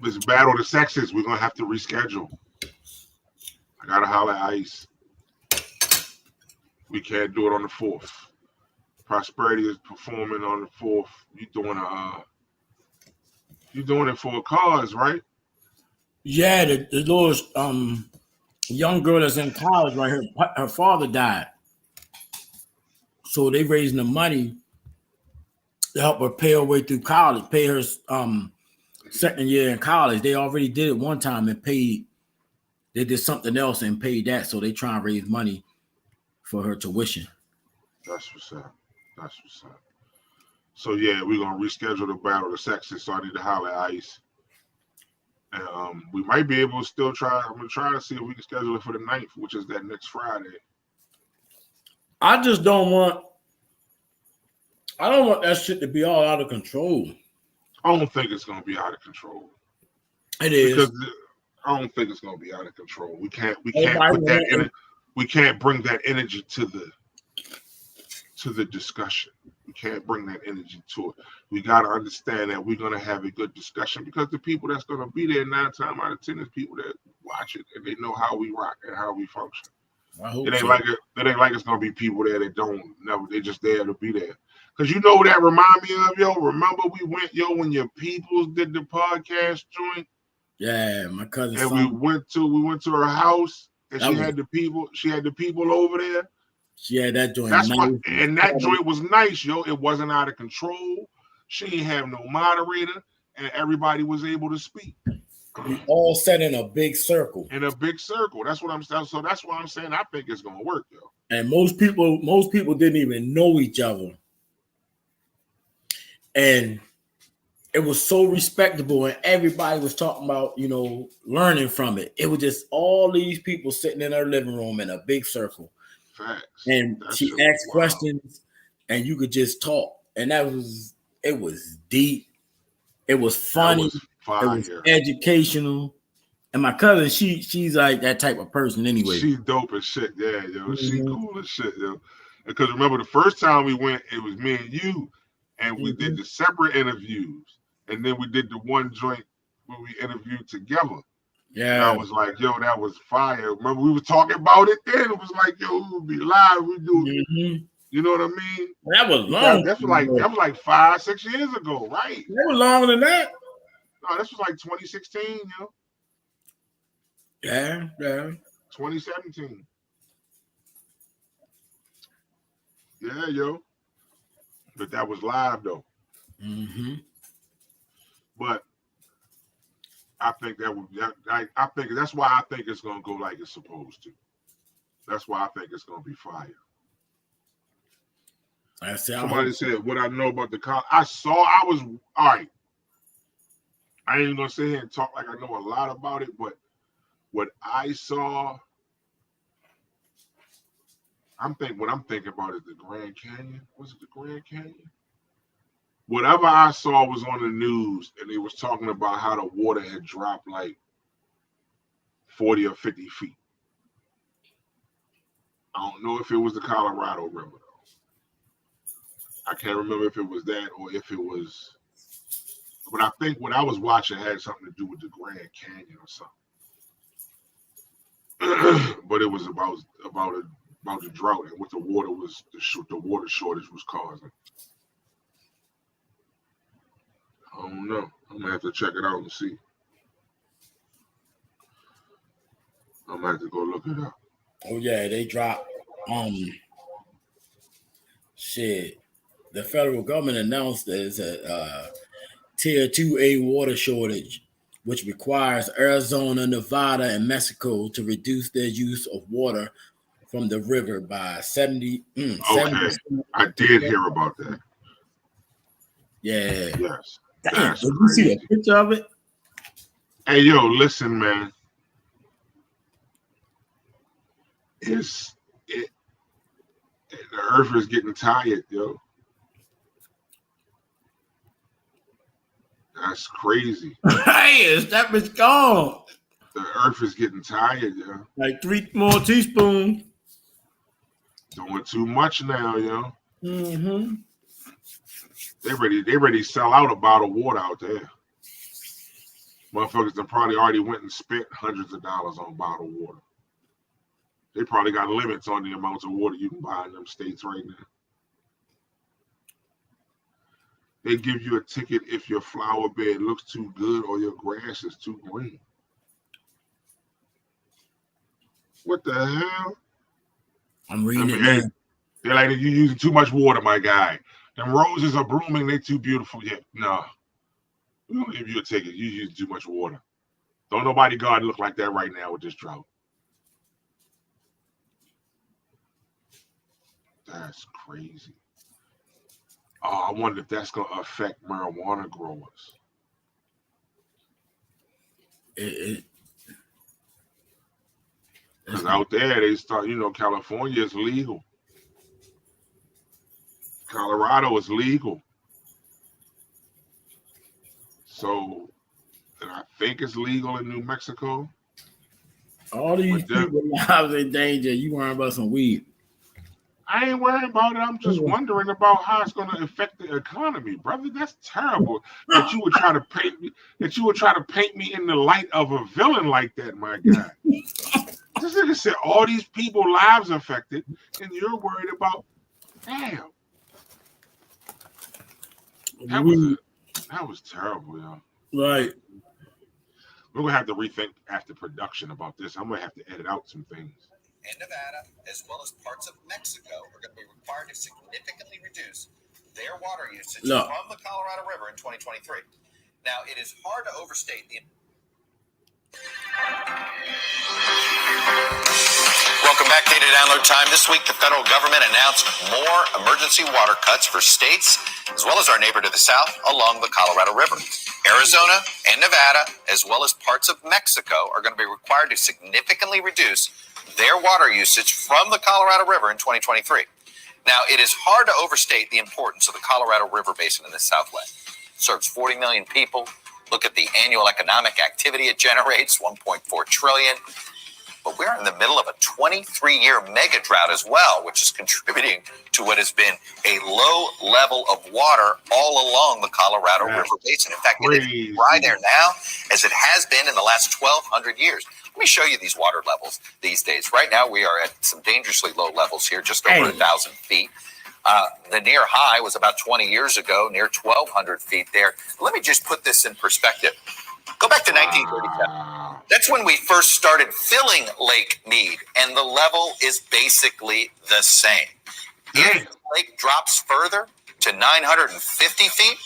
This Battle of the Sexes, we're gonna have to reschedule. I gotta holler at Ice. We can't do it on the 4th. Prosperity is performing on the 4th. You doing it for a cause, right? Yeah, the little young girl that's in college right here. Her father died, so they raising the money to help her pay her way through college, pay her second year in college. They already did it one time and paid. They did something else and paid that, so they try and raise money for her tuition. That's what's up. That's what's up. So yeah, we're gonna reschedule the battle of the sexes. So I need to holler at Ice. And we might be able to still try. I'm gonna try to see if we can schedule it for the 9th, which is that next Friday. I just don't want. I don't want that shit to be all out of control. I don't think it's gonna be out of control. It is because I don't think it's gonna be out of control. We can't put Everybody that in. We can't bring that energy to the discussion. We can't bring that energy to it. We got to understand that we're going to have a good discussion because the people that's going to be there 9 times out of 10 is people that watch it and they know how we rock and how we function. It ain't like it's going to be people there that don't never. They just there to be there. Because you know what that remind me of, yo. Remember we went, yo, when your peoples did the podcast joint. Yeah, my cousin. And we went to her house and she had the people over there. She had that joint. That's why, and that joint was nice, yo. It wasn't out of control. She didn't have no moderator, and everybody was able to speak. We all sat in a big circle. That's what I'm saying. So that's why I'm saying I think it's gonna work, yo. And most people didn't even know each other. And it was so respectable, and everybody was talking about, learning from it. It was just all these people sitting in her living room in a big circle. Facts. And she asked questions, and you could just talk. And it was deep. It was funny. It was educational. And my cousin, she's like that type of person anyway. She's dope as shit, yeah, yo. Mm-hmm. She cool as shit, yo. Because remember the first time we went, it was me and you, and we did the separate interviews. And then we did the one joint where we interviewed together. Yeah. And I was like, yo, that was fire. Remember, we were talking about it then. It was like, yo, we would be live. We do it. You know what I mean? That was long. That was like 5-6 years ago, right? That was longer than that. No, this was like 2016, yo. Yeah. 2017. Yeah, yo. But that was live though. Mm-hmm. But I think I think that's why I think it's gonna go like it's supposed to. That's why I think it's gonna be fire. Somebody said what I know about the college. I was all right. I ain't gonna sit here and talk like I know a lot about it, but what I saw, what I'm thinking about is the Grand Canyon. Was it the Grand Canyon? Whatever I saw was on the news, and they was talking about how the water had dropped like 40 or 50 feet. I don't know if it was the Colorado River, though. I can't remember if it was that or if it was, but I think what I was watching had something to do with the Grand Canyon or something. But it was about the drought and what the water shortage was causing. I don't know. I'm gonna have to check it out and see. I'm gonna have to go look it up. Oh yeah, they dropped. The federal government announced there's a tier 2A water shortage, which requires Arizona, Nevada, and Mexico to reduce their use of water from the river by 70. Okay, 70%. I did hear about that. Yeah. Yes. Damn, did you see a picture of it? Hey, yo, listen, man. The earth is getting tired, yo. That's crazy. Hey, that bitch gone. The earth is getting tired, yo. Like 3 more teaspoons. Doing too much now, yo. Mm-hmm. They ready to sell out a bottle of water out there. Motherfuckers that probably already went and spent hundreds of dollars on bottled water. They probably got limits on the amounts of water you can buy in them states right now. They give you a ticket if your flower bed looks too good or your grass is too green. What the hell? I'm reading it. They're like, you're using too much water, my guy. And roses are blooming. They too beautiful. Yeah, no. We don't give you a ticket. You use too much water. Don't nobody garden look like that right now with this drought. That's crazy. Oh, I wonder if that's gonna affect marijuana growers. Because out there they start, California is legal. Colorado is legal. So, and I think it's legal in New Mexico. All these people lives in danger. You worrying about some weed? I ain't worried about it. I'm just wondering about how it's going to affect the economy, brother. That's terrible that you would try to paint me. That you would try to paint me in the light of a villain like that, my guy. This nigga said all these people lives affected, and you're worried about. Damn. That was terrible, y'all. Right. We're gonna have to rethink after production about this. I'm gonna have to edit out some things. And Nevada, as well as parts of Mexico, are going to be required to significantly reduce their water usage from the Colorado River in 2023. Now, it is hard to overstate the. Welcome back, data download time. This week, the federal government announced more emergency water cuts for states, as well as our neighbor to the south along the Colorado River. Arizona and Nevada, as well as parts of Mexico, are going to be required to significantly reduce their water usage from the Colorado River in 2023. Now, it is hard to overstate the importance of the Colorado River Basin in the Southwest. It serves 40 million people. Look at the annual economic activity it generates, 1.4 trillion. But we're in the middle of a 23-year mega drought as well, which is contributing to what has been a low level of water all along the Colorado River Basin. In fact, it is dry there now as it has been in the last 1,200 years. Let me show you these water levels these days. Right now, we are at some dangerously low levels here, just over 1,000 feet. The near high was about 20 years ago, near 1,200 feet there. Let me just put this in perspective. Go back to 1937. That's when we first started filling Lake Mead, and the level is basically the same. If the lake drops further to 950 feet,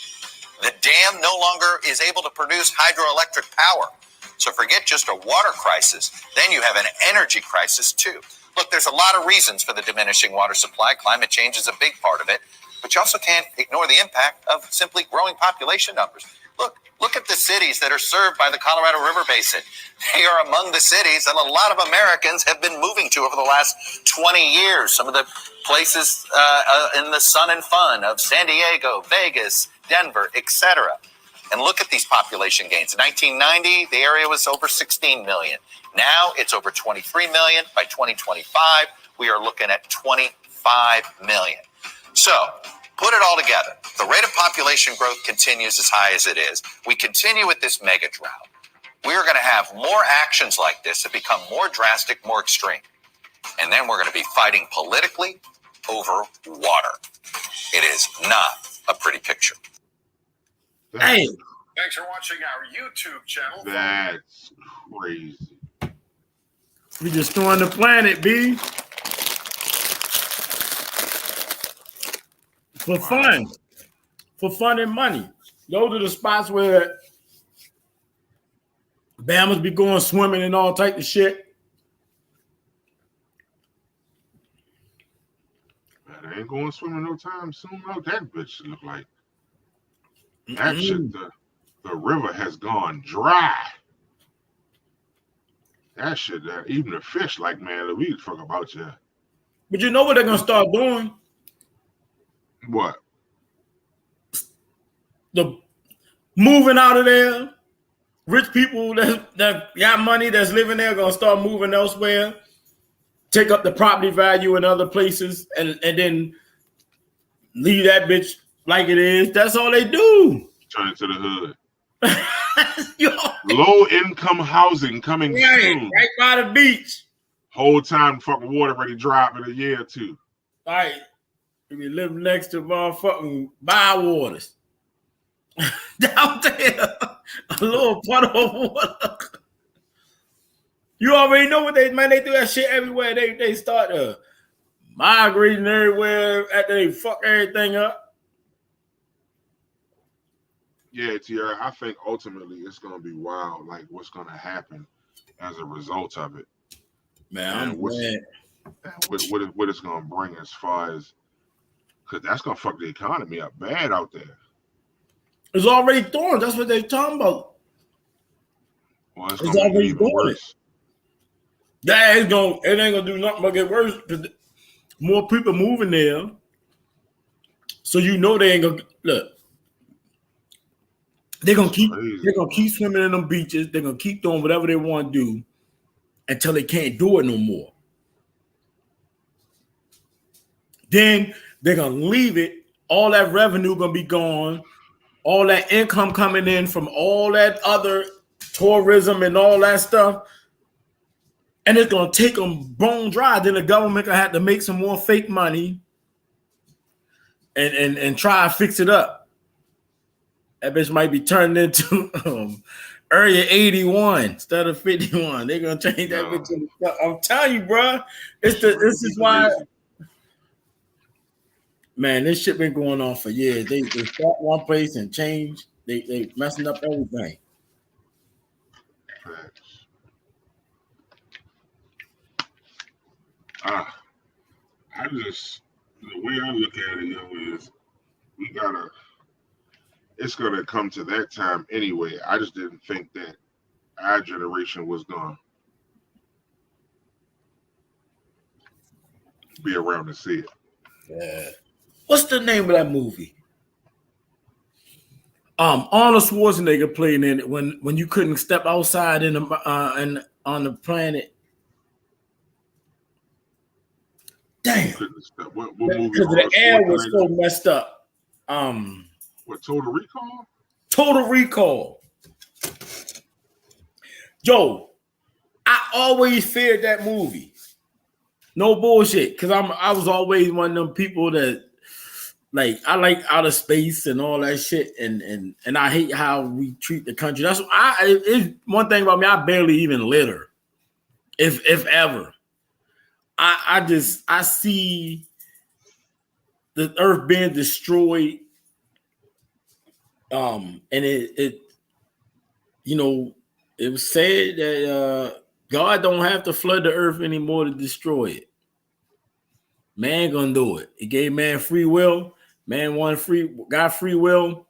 the dam no longer is able to produce hydroelectric power. So forget just a water crisis, then you have an energy crisis too. Look, there's a lot of reasons for the diminishing water supply. Climate change is a big part of it, but you also can't ignore the impact of simply growing population numbers. Look at the cities that are served by the Colorado River Basin. They are among the cities that a lot of Americans have been moving to over the last 20 years. Some of the places in the sun and fun of San Diego, Vegas, Denver, etc. And look at these population gains. In 1990, the area was over 16 million. Now it's over 23 million. By 2025, we are looking at 25 million. So, put it all together. The rate of population growth continues as high as it is. We continue with this mega drought. We are going to have more actions like this that become more drastic, more extreme. And then we're going to be fighting politically over water. It is not a pretty picture. Hey, thanks for watching our YouTube channel. That's crazy. we destroying the planet, B. For fun. For fun and money. Those are the spots where Bammers be going swimming and all type of shit. But I ain't going swimming no time soon. What that bitch look like? That shit, the river has gone dry. That shit, even the fish, like, man, we fuck about you. But you know what they're gonna start doing? What? The moving out of there. Rich people that got money that's living there gonna start moving elsewhere, take up the property value in other places, and then leave that bitch like it is. That's all they do. Turn it to the hood. Low income housing coming soon. Right by the beach. Whole time fucking water ready to drop in a year or two. All right. We live next to motherfucking bywaters. Down there. A little puddle of water. You already know what they do that shit everywhere. They start migrating everywhere after they fuck everything up. Yeah, Tiara, I think ultimately it's gonna be wild, like what's gonna happen as a result of it, Man, and I'm glad. what it's gonna bring as far as, because that's gonna fuck the economy up bad out there. It's already doing. That's what they're talking about. Well, it's It's gonna make it already even doing it. worse. Yeah, it ain't gonna do nothing but get worse because more people moving there. So you know they ain't gonna look. They're gonna keep swimming in them beaches. They're gonna keep doing whatever they want to do until they can't do it no more. Then they're gonna leave it. All that revenue gonna be gone. All that income coming in from all that other tourism and all that stuff, and it's gonna take them bone dry. Then the government gonna have to make some more fake money and try to fix it up. That bitch might be turned into Area 81 instead of 51. They're gonna change that bitch. I'm telling you, bro. This is why. Man, this shit been going on for years. They start one place and change. They messing up everything. Facts. I just, the way I look at it, is it's gonna come to that time anyway. I just didn't think that our generation was gonna be around to see it. Yeah. What's the name of that movie? Arnold Schwarzenegger playing in it when you couldn't step outside in the and on the planet. Damn, What movie? because the air was so messed up. What, Total Recall? Total Recall. Yo, I always feared that movie. No bullshit, because I was always one of them people that like I like outer space and all that shit, and I hate how we treat the country. That's it's one thing about me. I barely even litter, if ever. I see the earth being destroyed, and it it was said that God don't have to flood the earth anymore to destroy it. Man gonna do it. He gave man free will. Man got free will,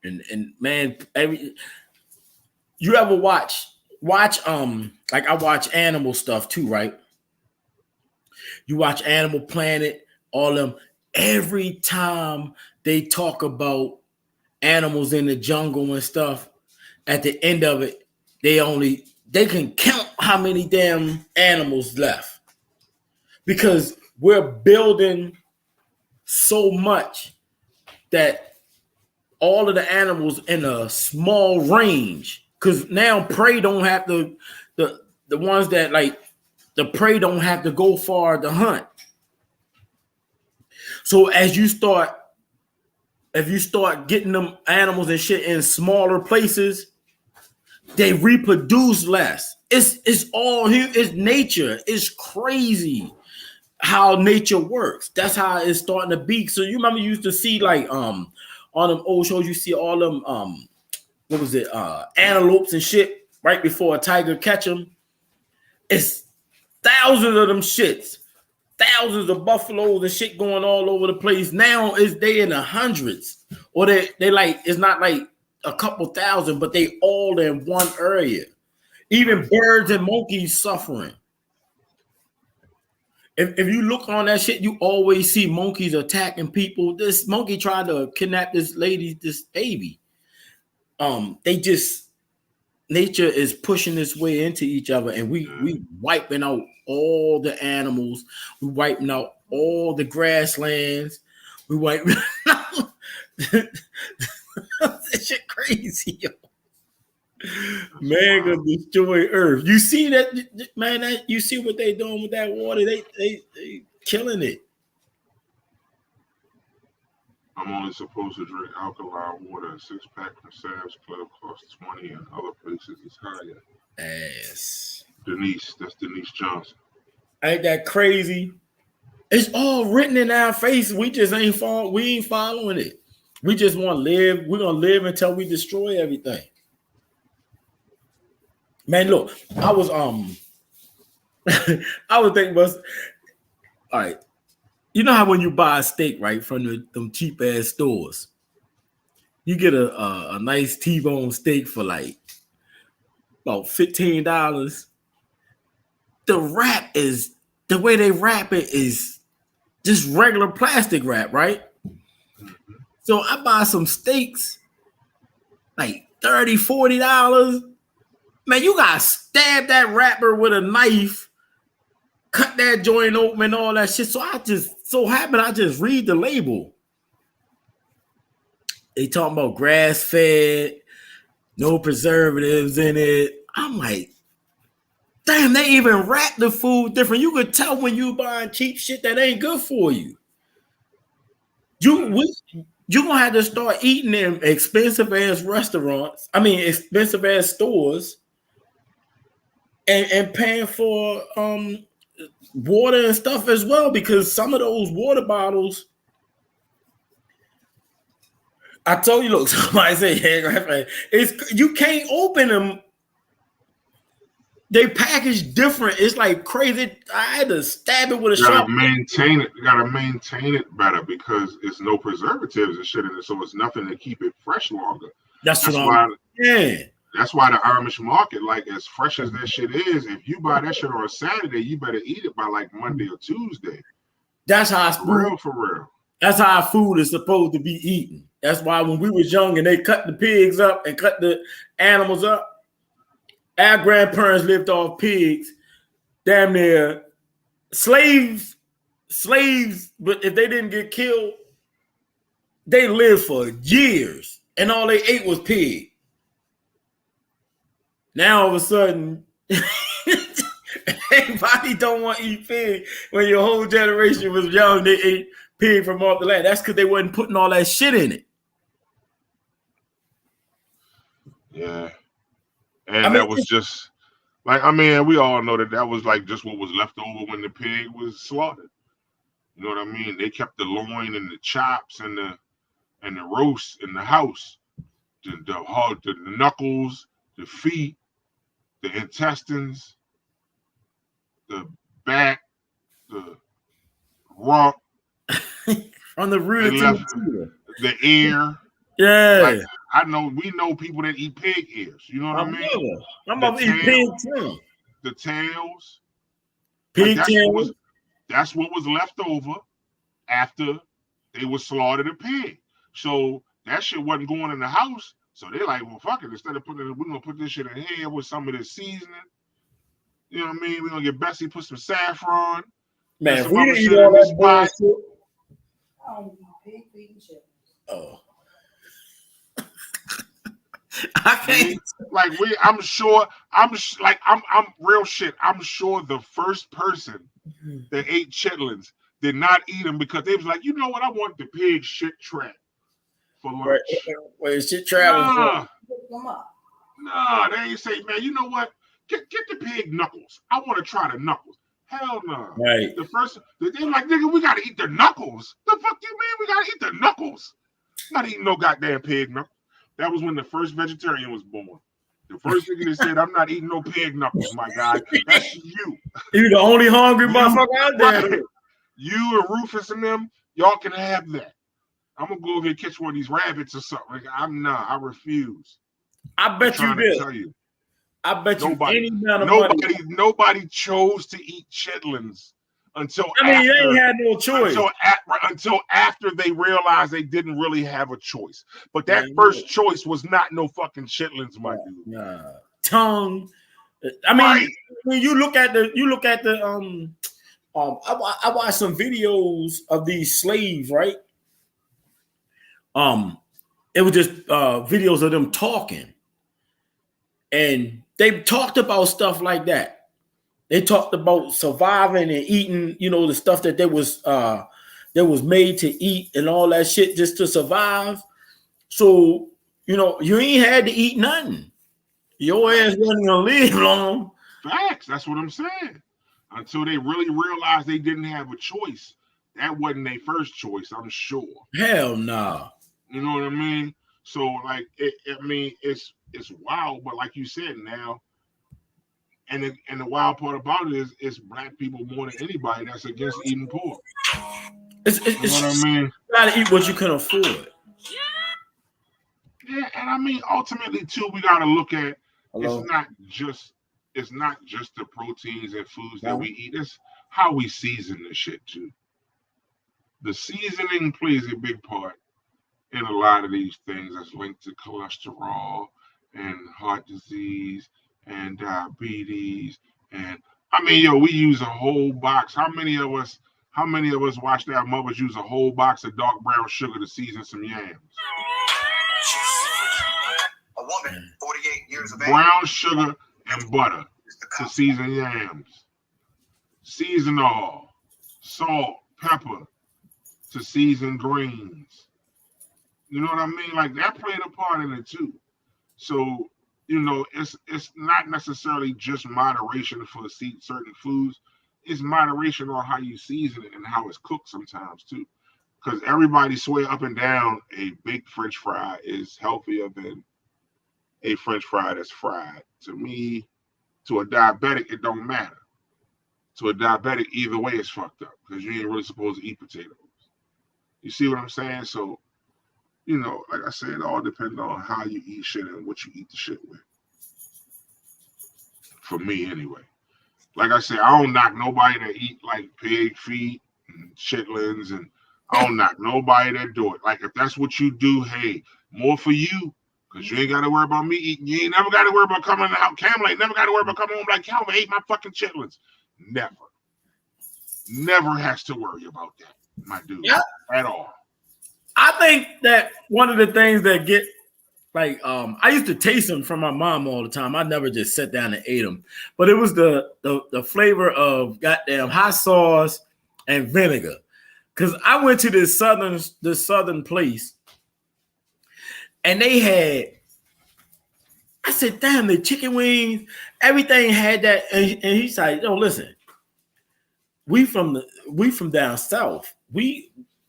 and man, you ever watch like I watch animal stuff too, right? You watch Animal Planet, all them. Every time they talk about animals in the jungle and stuff, at the end of it, they can count how many damn animals left, because we're building so much that all of the animals in a small range, because now prey don't have to, the ones that like the prey don't have to go far to hunt. So if you start getting them animals and shit in smaller places, they reproduce less. It's nature. It's crazy how nature works. That's how it's starting to be. So you remember you used to see like on them old shows, you see all them what was it, antelopes and shit right before a tiger catch them. It's thousands of them shits, thousands of buffaloes and shit going all over the place. Now they in the hundreds, or they like, it's not like a couple thousand, but they all in one area. Even birds and monkeys suffering. If you look on that shit, you always see monkeys attacking people. This monkey tried to kidnap this baby. Nature is pushing its way into each other, and we wiping out all the animals. We wiping out all the grasslands. We wiping out this shit crazy, yo. Man gonna destroy Earth. You see that, man? You see what they doing with that water? They killing it. I'm only supposed to drink alkaline water. A 6-pack from Sam's Club costs $20, and other places it's higher. Ass. That's Denise Johnson. Ain't that crazy? It's all written in our face. We just ain't following it. We just want to live. We're gonna live until we destroy everything. Man, look, I was thinking was all right. You know how when you buy a steak, right, from them cheap ass stores, you get a nice T-bone steak for like about $15. The way they wrap it is just regular plastic wrap, right? So I buy some steaks, like $30, $40. Man, you gotta stab that wrapper with a knife, cut that joint open and all that shit. So I just read the label. They talking about grass-fed, no preservatives in it. I'm like, damn, they even wrap the food different. You could tell when you buying cheap shit that ain't good for you. You're gonna have to start eating in expensive ass restaurants. I mean, expensive ass stores, and paying for water and stuff as well, because some of those water bottles. I told you, look, somebody said, it's you can't open them. They package different. It's like crazy. I had to stab it with a sharp. You gotta maintain it better because it's no preservatives and shit in it, so it's nothing to keep it fresh longer. That's why the Amish market, like as fresh as that shit is, if you buy that shit on a Saturday, you better eat it by like Monday or Tuesday. That's how for real. That's how our food is supposed to be eaten. That's why when we was young and they cut the pigs up and cut the animals up, our grandparents lived off pigs, damn near slaves, but if they didn't get killed, they lived for years and all they ate was pig. Now all of a sudden, everybody don't want to eat pig. When your whole generation was young, they ate pig from off the land. That's because they wasn't putting all that shit in it. Yeah. And that was just like, I mean, we all know that was like just what was left over when the pig was slaughtered. You know what I mean? They kept the loin and the chops and the roast in the house, the knuckles, the feet, the intestines, the back, the rump, on the root the ear. Yeah. Like, we know people that eat pig ears. You know what I mean? I'm about to eat pig too. The tails. Pig tails. That's what was left over after they were slaughtered a pig. So that shit wasn't going in the house. So they're like, well, fuck it. Instead of we're gonna put this shit in here with some of this seasoning. You know what I mean? We're gonna get Bessie, put some saffron. Man, if we didn't eat all that bullshit. Oh. I can't. Like I'm real shit. I'm sure the first person that ate chitlins did not eat them because they was like, you know what? I want the pig shit trap for lunch. Wait, shit travel. Nah, they ain't say, man, you know what? Get the pig knuckles. I want to try the knuckles. Hell no. Right. They're like, nigga, we gotta eat the knuckles. The fuck you mean we gotta eat the knuckles? Not eating no goddamn pig knuckles. That was when the first vegetarian was born. The first nigga that said, I'm not eating no pig knuckles, my guy. That's you. You the only hungry motherfucker out there. Right. You and Rufus and them, y'all can have that. I'm gonna go over here and catch one of these rabbits or something. Like, I refuse. I bet you this. I bet nobody chose to eat chitlins until they ain't had no choice until after they realized they didn't really have a choice. But that first choice was not no fucking chitlins, my dude. Nah. Tongue. I mean, right. When you look at the I watched some videos of these slaves, right? It was just videos of them talking. And they talked about stuff like that. They talked about surviving and eating, the stuff that was made to eat and all that shit just to survive. So, you ain't had to eat nothing. Your ass wasn't gonna live long. Facts. That's what I'm saying. Until they really realized they didn't have a choice. That wasn't their first choice, I'm sure. Hell nah. You know what I mean? So like, it's wild, but like you said now, and the wild part about it is, it's black people more than anybody that's against eating pork. It's You know what I mean? You gotta eat what you can afford. Yeah, and I mean, ultimately too, we gotta look at Hello? it's not just the proteins and foods that we eat. It's how we season the shit too. The seasoning plays a big part in a lot of these things that's linked to cholesterol and heart disease and diabetes. And I mean, yo, we use a whole box. How many of us watched our mothers use a whole box of dark brown sugar to season some yams? A woman, 48 years of age. Brown sugar and butter to season yams. Seasonal, salt, pepper to season greens. You know what I mean? Like, that played a part in it too. So, you know, it's not necessarily just moderation for certain foods. It's moderation on how you season it and how it's cooked sometimes too. Because everybody swear up and down a baked French fry is healthier than a French fry that's fried. To me, to a diabetic, it don't matter. To a diabetic, either way is fucked up, because you ain't really supposed to eat potatoes. You see what I'm saying? So, you know, like I said, it all depends on how you eat shit and what you eat the shit with. For me, anyway. Like I said, I don't knock nobody that eat like pig feet and chitlins, and I don't knock nobody that do it. Like, if that's what you do, hey, more for you, because you ain't got to worry about me eating. You ain't never got to worry about coming out. Cam ain't never got to worry about coming home like, Calvin ate my fucking chitlins. Never. Never has to worry about that, my dude, at all. I think that one of the things that get like, I used to taste them from my mom all the time. I never just sat down and ate them, but it was the flavor of goddamn hot sauce and vinegar. Cause I went to this southern place, and they had, I said, damn, the chicken wings, everything had that. And he's like, yo, listen, we from down south.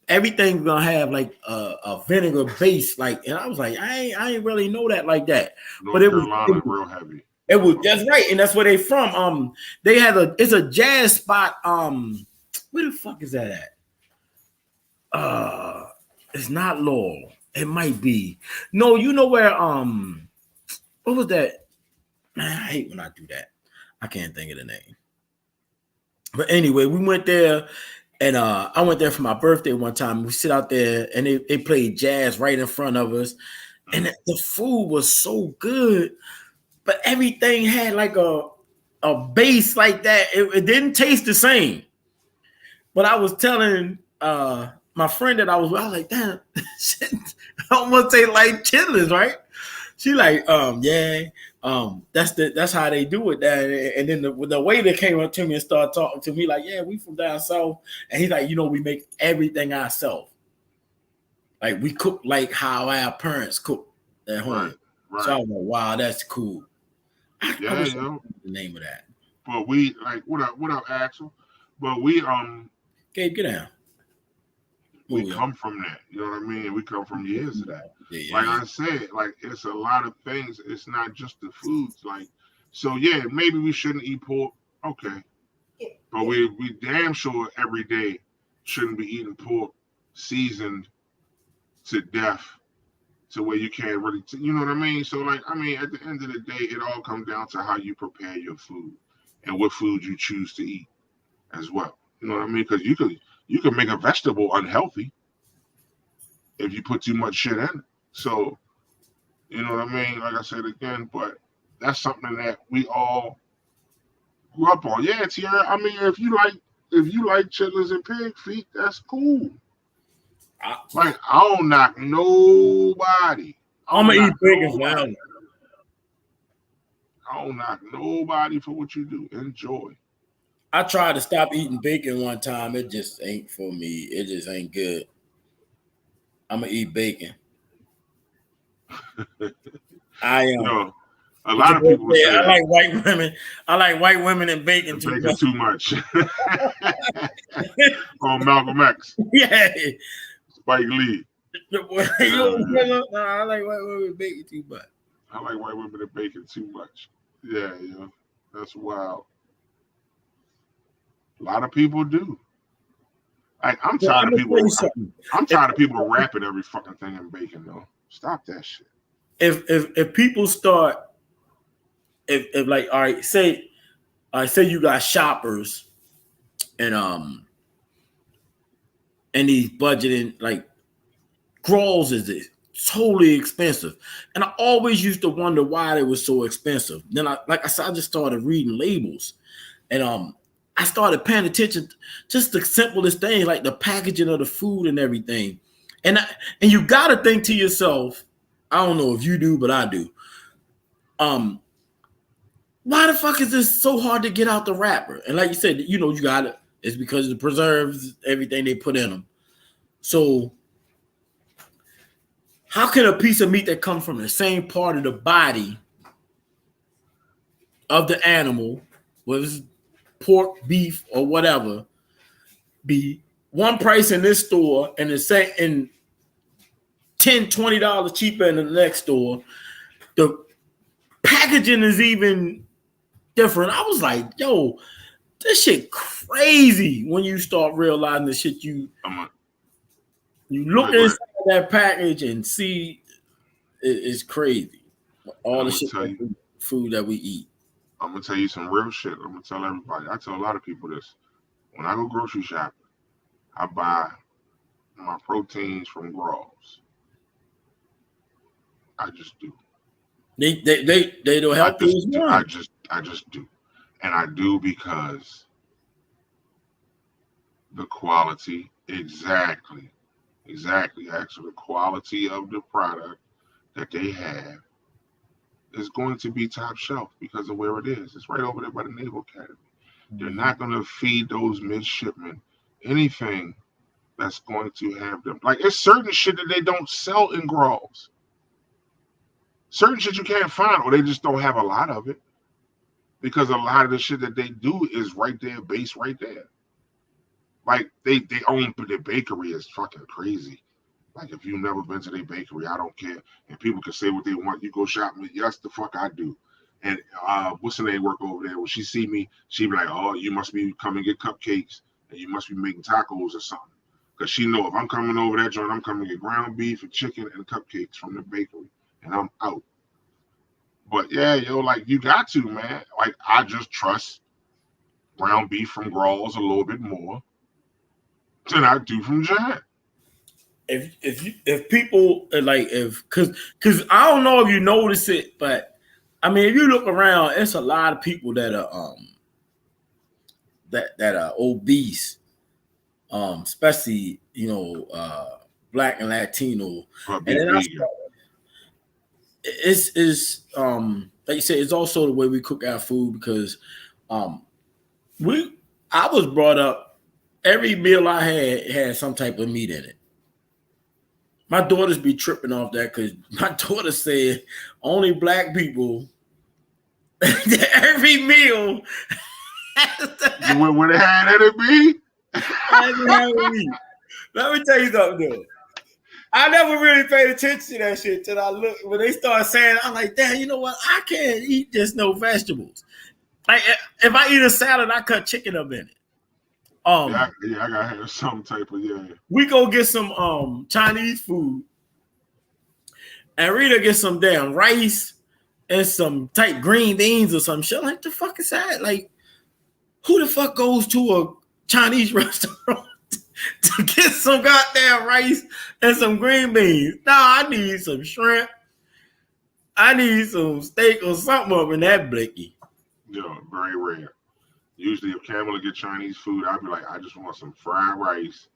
Everything's gonna have like a vinegar base, like, and I was like, I ain't really know that like that. North but it Carolina, was real heavy. It was, that's right, and that's where they from. They had it's a jazz spot. Where the fuck is that at? It's not Laurel. It might be. No, you know where? What was that? Man, I hate when I do that. I can't think of the name. But anyway, we went there. And I went there for my birthday one time. We sit out there, and they played jazz right in front of us. And the food was so good, but everything had like a base like that. It didn't taste the same. But I was telling my friend that I was like, damn, shit, I almost say like chitlins, right? She like, yeah. That's how they do it there. And then the waiter came up to me and started talking to me like, yeah, we from down south. And he's like, you know, we make everything ourselves. Like, we cook like how our parents cook at home. Right. So I was like, wow, that's cool. I the name of that. But we like, what up, Axel? But we Gabe, get down. We come from that, you know what I mean? We come from years of that. Yeah. Like I said, like, it's a lot of things. It's not just the foods. Like, so yeah, maybe we shouldn't eat pork. Okay. But we damn sure every day shouldn't be eating pork seasoned to death to where you can't really, you know what I mean? So like, I mean, at the end of the day, it all comes down to how you prepare your food and what food you choose to eat as well. You know what I mean? Because you can make a vegetable unhealthy if you put too much shit in it. So, you know what I mean? Like I said again, but that's something that we all grew up on. Yeah, Tierra, I mean, if you like chitlins and pig feet, that's cool. Like, I don't knock nobody. I'm gonna eat bacon now. I don't knock nobody for what you do. Enjoy. I tried to stop eating bacon one time. It just ain't for me. It just ain't good. I'm gonna eat bacon. I am. You know, a lot of people say I like white women. I like white women and bacon too much. Too much. On Malcolm X. Yeah. Spike Lee. I like white women baking too much. I like white women that baking too much. Yeah, that's wild. A lot of people do. I'm tired of people. I'm tired of people wrapping every fucking thing in bacon, though. Stop that shit. If people start, if like, all right, say you got shoppers and he's budgeting, like Grolls is totally expensive, and I always used to wonder why they were so expensive. Then I just started reading labels, and I started paying attention just the simplest things like the packaging of the food and everything, and you got to think to yourself, I don't know if you do, but I do. Why the fuck is this so hard to get out the wrapper? And like you said, you got it. It's because of the preserves, everything they put in them. So how can a piece of meat that comes from the same part of the body of the animal, whether it's pork, beef, or whatever, be one price in this store and the same in $10, $20 cheaper in the next store? The packaging is even different. I was like, yo, this shit crazy when you start realizing the shit you look inside that package and see it's crazy. All the shit, food that we eat. I'm gonna tell you some real shit. I'm gonna tell everybody. I tell a lot of people this. When I go grocery shopping, I buy my proteins from Grolls. I just do. They don't help you. I just do. And I do because the quality, exactly. Actually, the quality of the product that they have is going to be top shelf because of where it is. It's right over there by the Naval Academy. They're not going to feed those midshipmen anything that's going to have them. Like, it's certain shit that they don't sell in Grolls. Certain shit you can't find, or they just don't have a lot of it. Because a lot of the shit that they do is right there, based right there. Like, they own the bakery is fucking crazy. Like, if you've never been to their bakery, I don't care. And people can say what they want. You go shopping, yes, the fuck I do. And what's her name work over there? When she see me, she be like, oh, you must be coming to get cupcakes, and you must be making tacos or something. Because she know if I'm coming over that joint, I'm coming to get ground beef and chicken and cupcakes from the bakery. And I'm out. But yeah, like, you got to, man. Like, I just trust ground beef from Grolls a little bit more than I do from Giant. If people like, because I don't know if you notice it, but I mean, if you look around, it's a lot of people that are that are obese, especially Black and Latino. And then it's like you said, it's also the way we cook our food because I was brought up, every meal I had some type of meat in it. My daughters be tripping off that because my daughter said only Black people every meal when it had it be. Let me tell you something though. I never really paid attention to that shit till I look when they start saying, I'm like, damn, you know what? I can't eat just no vegetables. Like, if I eat a salad, I cut chicken up in it. I gotta have some type of We go get some Chinese food, and Rita get some damn rice and some type green beans or some shit. Like, the fuck is that? Like, who the fuck goes to a Chinese restaurant to get some goddamn rice and some green beans? No, I need some shrimp. I need some steak or something up in that blicky. Very rare. Usually, if Camilla get Chinese food, I'd be like, I just want some fried rice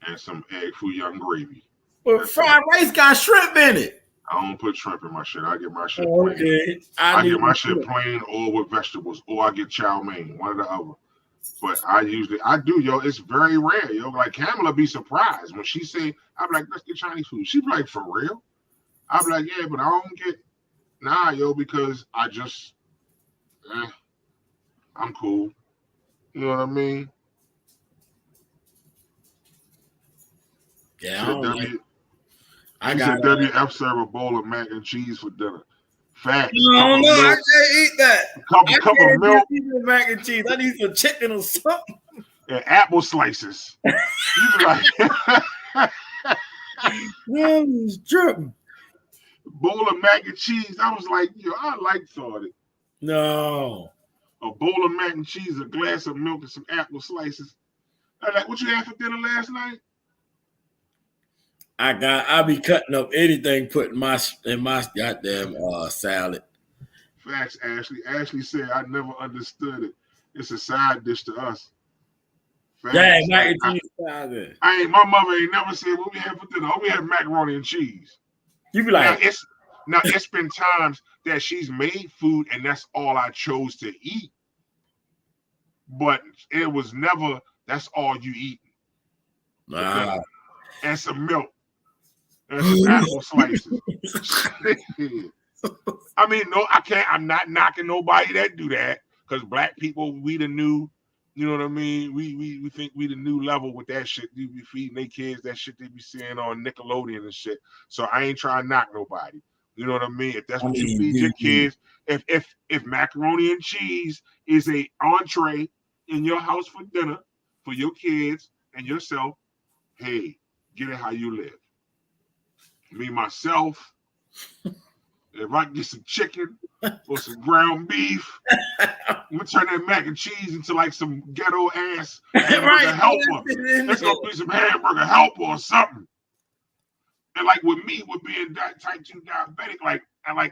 and some egg foo young gravy. But fried rice got shrimp in it. I don't put shrimp in my shit. I get my shit plain. Okay. I get my shit plain or with vegetables, or I get chow mein, one or the other. But I do, it's very rare, Like, Camilla be surprised when she say, I'm like, let's get Chinese food. She be like, for real? I be like, yeah, but I don't get, because I just, I'm cool. You know what I mean? Yeah, She said WF serve a bowl of mac and cheese for dinner. Facts. No, I can't eat that. Cup of milk. Mac and cheese. I need some chicken or something. And apple slices. You be like, He's tripping. bowl of mac and cheese. I was like, yo, I like thought it. No. A bowl of mac and cheese, a glass of milk, and some apple slices. I like, what you had for dinner last night? I be cutting up anything, putting in my goddamn salad. Facts, Ashley. Ashley said, I never understood it. It's a side dish to us. Facts. Yeah, mac and cheese salad. My mother ain't never said what we had for dinner. Oh, we had macaroni and cheese. You be like, it's been times that she's made food and that's all I chose to eat. But it was never, that's all you eat. nah. And some milk. And some apple slices. I mean, no, I can't. I'm not knocking nobody that do that because black people, we the new, you know what I mean? We think we the new level with that shit. We be feeding their kids that shit they be seeing on Nickelodeon and shit. So I ain't trying to knock nobody. You know what I mean? If that's what you feed your kids, if macaroni and cheese is a entree in your house for dinner for your kids and yourself, hey, get it how you live. Me, myself, if I get some chicken or some ground beef, I'm gonna turn that mac and cheese into like some ghetto ass hamburger helper. It's gonna be some hamburger helper or something. And like with me, with being type 2 diabetic, like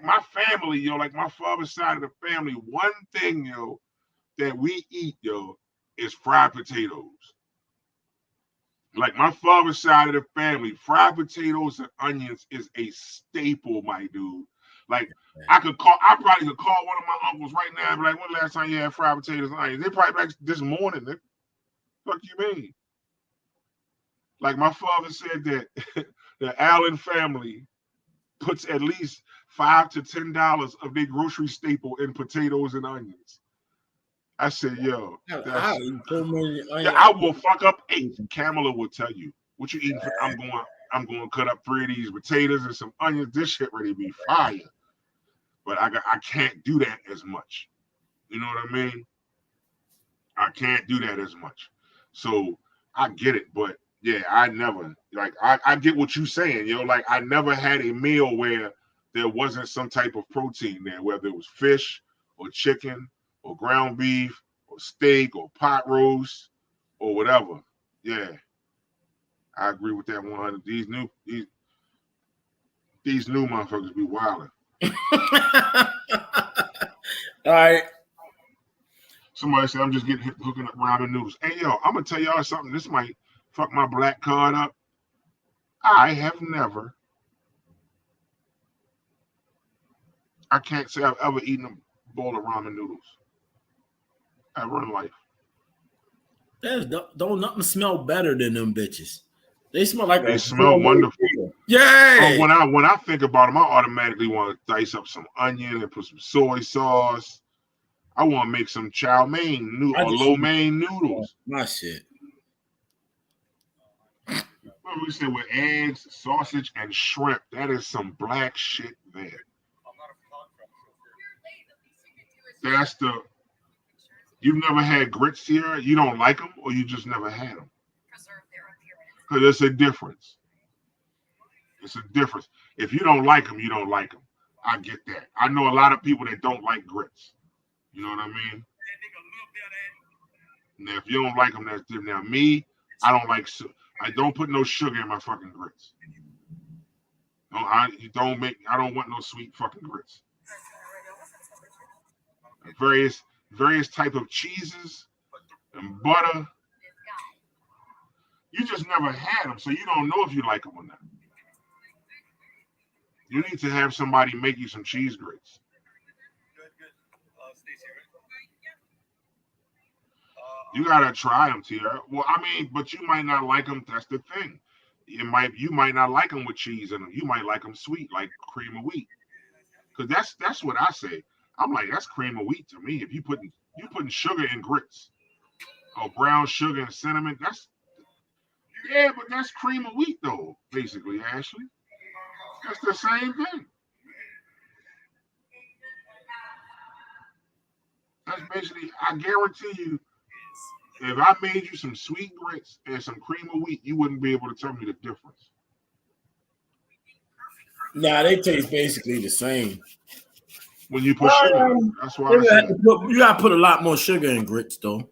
my family, yo, like my father's side of the family, one thing, yo, that we eat, yo, is fried potatoes. Like my father's side of the family, fried potatoes and onions is a staple, my dude. Like I probably could call one of my uncles right now and be like, when last time you had fried potatoes and onions? They probably like this morning. Fuck you mean? Like my father said that the Allen family puts at least $5 to $10 of their grocery staple in potatoes and onions. I said, yo, I will fuck up 8. Kamala will tell you what you eating. I'm going to cut up 3 of these potatoes and some onions. This shit ready to be fire. But I can't do that as much. You know what I mean? I can't do that as much. So I get it, but yeah, I never I get what you're saying, yo. Like I never had a meal where there wasn't some type of protein there, whether it was fish or chicken or ground beef or steak or pot roast or whatever. Yeah, I agree with that 100. These new motherfuckers be wilding. All right. Somebody said I'm just hooking up ramen noodles. Hey yo, I'm gonna tell y'all something. This might fuck my black card up. I can't say I've ever eaten a bowl of ramen noodles ever in life. Don't nothing smell better than them bitches. They smell like they smell wonderful. Yeah. When I think about them, I automatically want to dice up some onion and put some soy sauce. I want to make some chow mein or lo mein noodles. My shit. What we said with eggs, sausage, and shrimp. That is some black shit there. That's you've never had grits here? You don't like them or you just never had them? Because it's a difference. It's a difference. If you don't like them, you don't like them. I get that. I know a lot of people that don't like grits. You know what I mean? Now, if you don't like them, that's different. Now, me, I don't like. I don't put no sugar in my fucking grits. No, I don't want no sweet fucking grits. Various type of cheeses and butter. You just never had them, so you don't know if you like them or not. You need to have somebody make you some cheese grits. You gotta try them, Tierra. Well, I mean, but you might not like them. That's the thing. You might not like them with cheese in them. You might like them sweet, like cream of wheat. Because that's what I say. I'm like, that's cream of wheat to me. If you putting sugar in grits or brown sugar and cinnamon, but that's cream of wheat though, basically, Ashley. That's the same thing. That's basically, I guarantee you, if I made you some sweet grits and some cream of wheat, you wouldn't be able to tell me the difference. Nah, they taste basically the same. When you put sugar in it. That's why I said. You gotta put a lot more sugar in grits, though. Work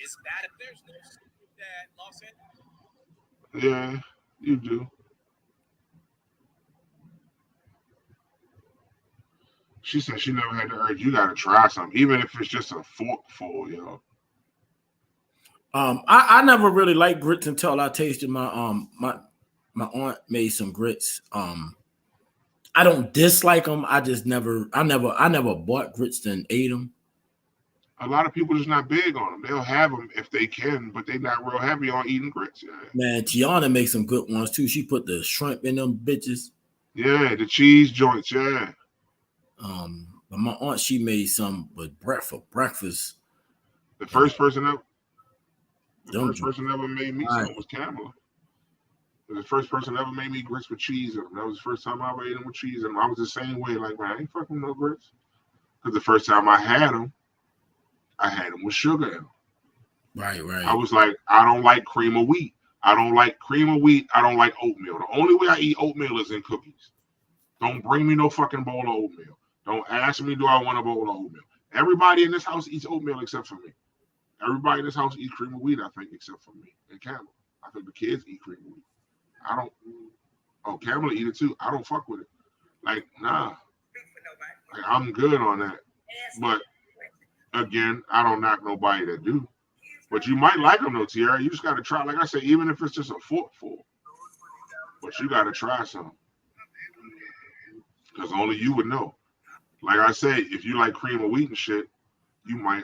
is that if there's no soup that Los Angeles. Yeah, you do. She said she never had the urge. You gotta try something, even if it's just a forkful, yo. I never really liked grits until I tasted my my aunt made some grits. I don't dislike them. I never bought grits and ate them. A lot of people just not big on them. They'll have them if they can, but they're not real heavy on eating grits. Yeah. Man, Tiana makes some good ones too. She put the shrimp in them bitches. Yeah, the cheese joints. Yeah. But my aunt, she made some with breakfast. The first person ever made me Right. some was Kamala. The first person ever made me grits with cheese in them. That was the first time I ever ate them with cheese in them. I was the same way, like, man, I ain't fucking no grits. Because the first time I had them with sugar in them. Right. I was like, I don't like cream of wheat. I don't like cream of wheat. I don't like oatmeal. The only way I eat oatmeal is in cookies. Don't bring me no fucking bowl of oatmeal. Don't ask me, do I want a bowl of oatmeal? Everybody in this house eats oatmeal except for me. Everybody in this house eats cream of wheat, I think, except for me and Kamala. I think the kids eat cream of wheat. I don't. Oh, Kamala eat it too. I don't fuck with it. Like, nah. Like, I'm good on that. But again, I don't knock nobody that do. But you might like them though, Tierra. You just got to try. Like I said, even if it's just a forkful. But you got to try some. Because only you would know. Like I say, if you like cream of wheat and shit, you might,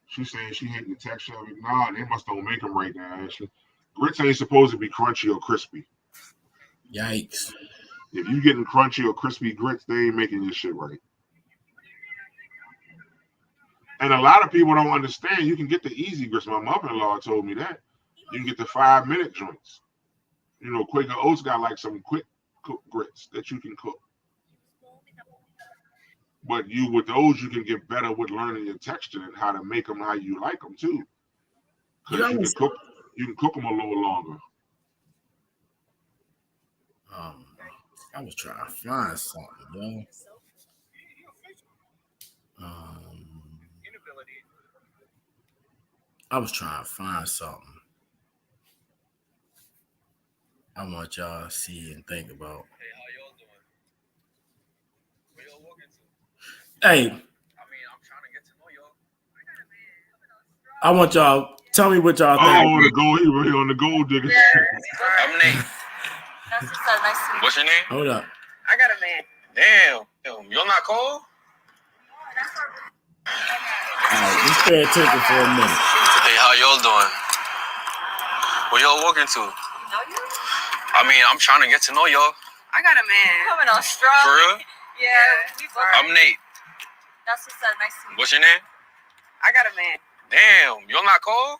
she's saying she hated the texture of it. Nah, they must don't make them right now, actually. Grits ain't supposed to be crunchy or crispy. Yikes. If you getting crunchy or crispy grits, they ain't making this shit right. And a lot of people don't understand. You can get the easy grits. My mother-in-law told me that. You can get the 5-minute joints. You know, Quaker Oats got like some quick cook grits that you can cook. But with those, you can get better with learning your texture and how to make them how you like them too. Because you can cook them a little longer. I was trying to find something, yo. I was trying to find something. I want y'all to see and think about. Hey, how y'all doing? Where y'all walking to? Hey, I mean, I'm trying to get to know y'all. I want y'all. Tell me what y'all think. Oh, the gold, he really on the gold digger. I'm Nate. That's what's up. Nice to meet you. What's your name? Hold up. I got a man. Damn. Y'all not cold? All right, just pay attention for a minute. Hey, how y'all doing? Where y'all walking to? Know you? I mean, I'm trying to get to know y'all. I got a man. Coming on strong. For real? Yeah. We both. I'm Nate. That's what's up. Nice to meet you. What's your name? I got a man. Damn. Y'all not cold?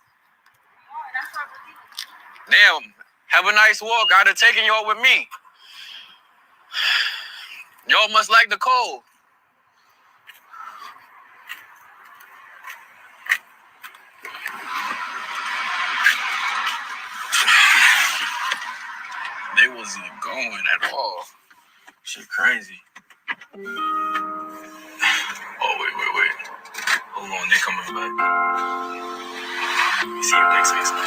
That's not really. Damn. Have a nice walk. I'd have taken y'all with me. Y'all must like the cold. They wasn't going at all. Shit crazy. Oh, wait. Hold on, they coming back. You see if they say something.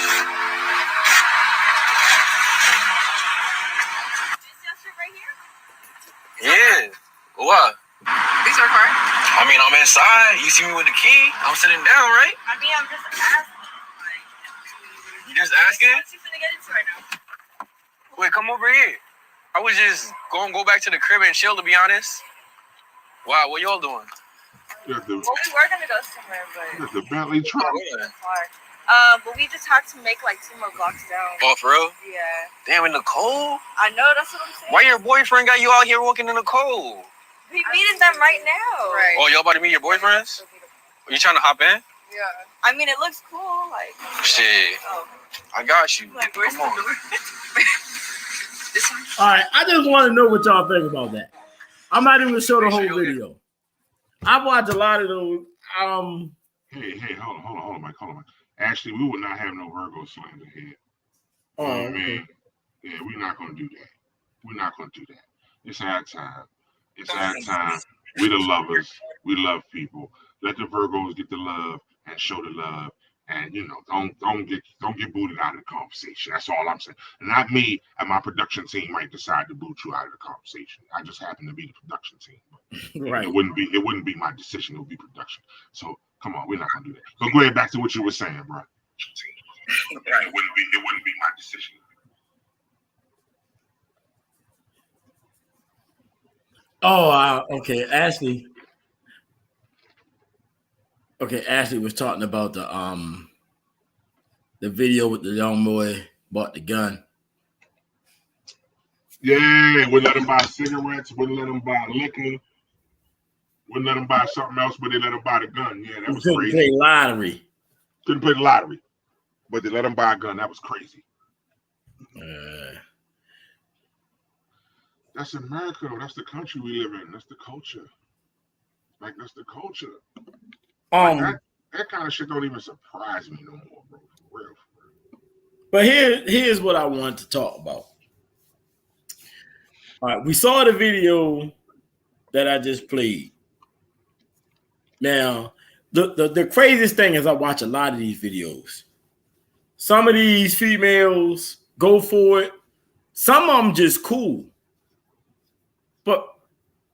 Is your shit right here? Yeah. What? Is your car? I mean, I'm inside. You see me with the key? I'm sitting down, right? I mean, I'm just asking. You just asking? What you finna get into right now? Wait, come over here. I was just going to go back to the crib and chill, to be honest. Wow, what y'all doing? Got the, Well, we were gonna go somewhere, but got the Bentley truck. it's far. But we just have to make like 2 more blocks down. Oh, for real? Yeah. Damn, in the cold? I know. That's what I'm saying. Why your boyfriend got you out here walking in the cold? We meeting them right now. Right. Oh, y'all about to meet your boyfriends? Are you trying to hop in? Yeah. I mean, it looks cool. Like. Shit, Oh. I got you. Like, where's Come on. the door? All right, I just want to know what y'all think about that. I'm not even gonna show the whole video. I watch a lot of those. Hey, hold on, Mike. Actually, we would not have no Virgo slander here. You know what I mean? Yeah, we're not gonna do that. We're not gonna do that. It's our time. It's our time. We the lovers. We love people. Let the Virgos get the love and show the love. And don't get booted out of the conversation. That's all I'm saying. Not me and my production team might decide to boot you out of the conversation. I just happen to be the production team. Right. It wouldn't be my decision. It would be production. So come on, we're not gonna do that. So go ahead back to what you were saying, bro. It wouldn't be my decision. Oh, okay. Ashley. Okay, Ashley was talking about the video with the young boy bought the gun. Yeah, wouldn't let him buy cigarettes, wouldn't let him buy liquor, wouldn't let him buy something else, but they let him buy the gun. Yeah, that was crazy. Play lottery. Couldn't play the lottery, but they let him buy a gun. That was crazy. That's America, though. That's the country we live in. That's the culture. Like, that's the culture. That kind of shit don't even surprise me no more, bro. For real. But here's what I wanted to talk about. All right, we saw the video that I just played. Now, the craziest thing is I watch a lot of these videos. Some of these females go for it. Some of them just cool. But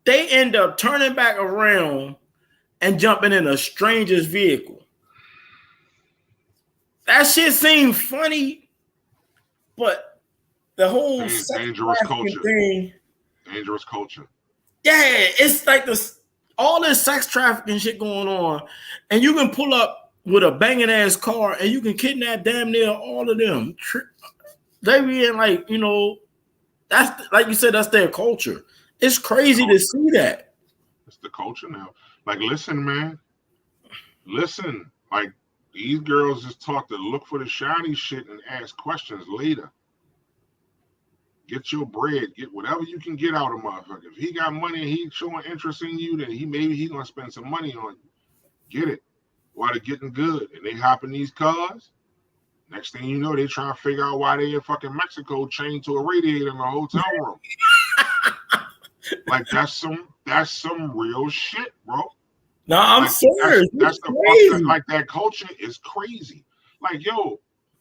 they end up turning back around and jumping in a stranger's vehicle. That shit seemed funny, but the whole dangerous culture thing. Dangerous culture. Yeah, it's like all this sex trafficking shit going on, and you can pull up with a banging ass car and you can kidnap damn near all of them. They be in that's like you said, that's their culture. It's crazy to see that. It's the culture now. Like, listen, man. Listen, like these girls just taught to look for the shiny shit and ask questions later. Get your bread, get whatever you can get out of motherfucker. If he got money and he's showing interest in you, then he's gonna spend some money on you. Get it while they're getting good, and they hop in these cars. Next thing you know, they trying to figure out why they in fucking Mexico chained to a radiator in a hotel room. Like that's some real shit, bro. No, I'm serious. That's the fuck, like that culture is crazy. Like, yo,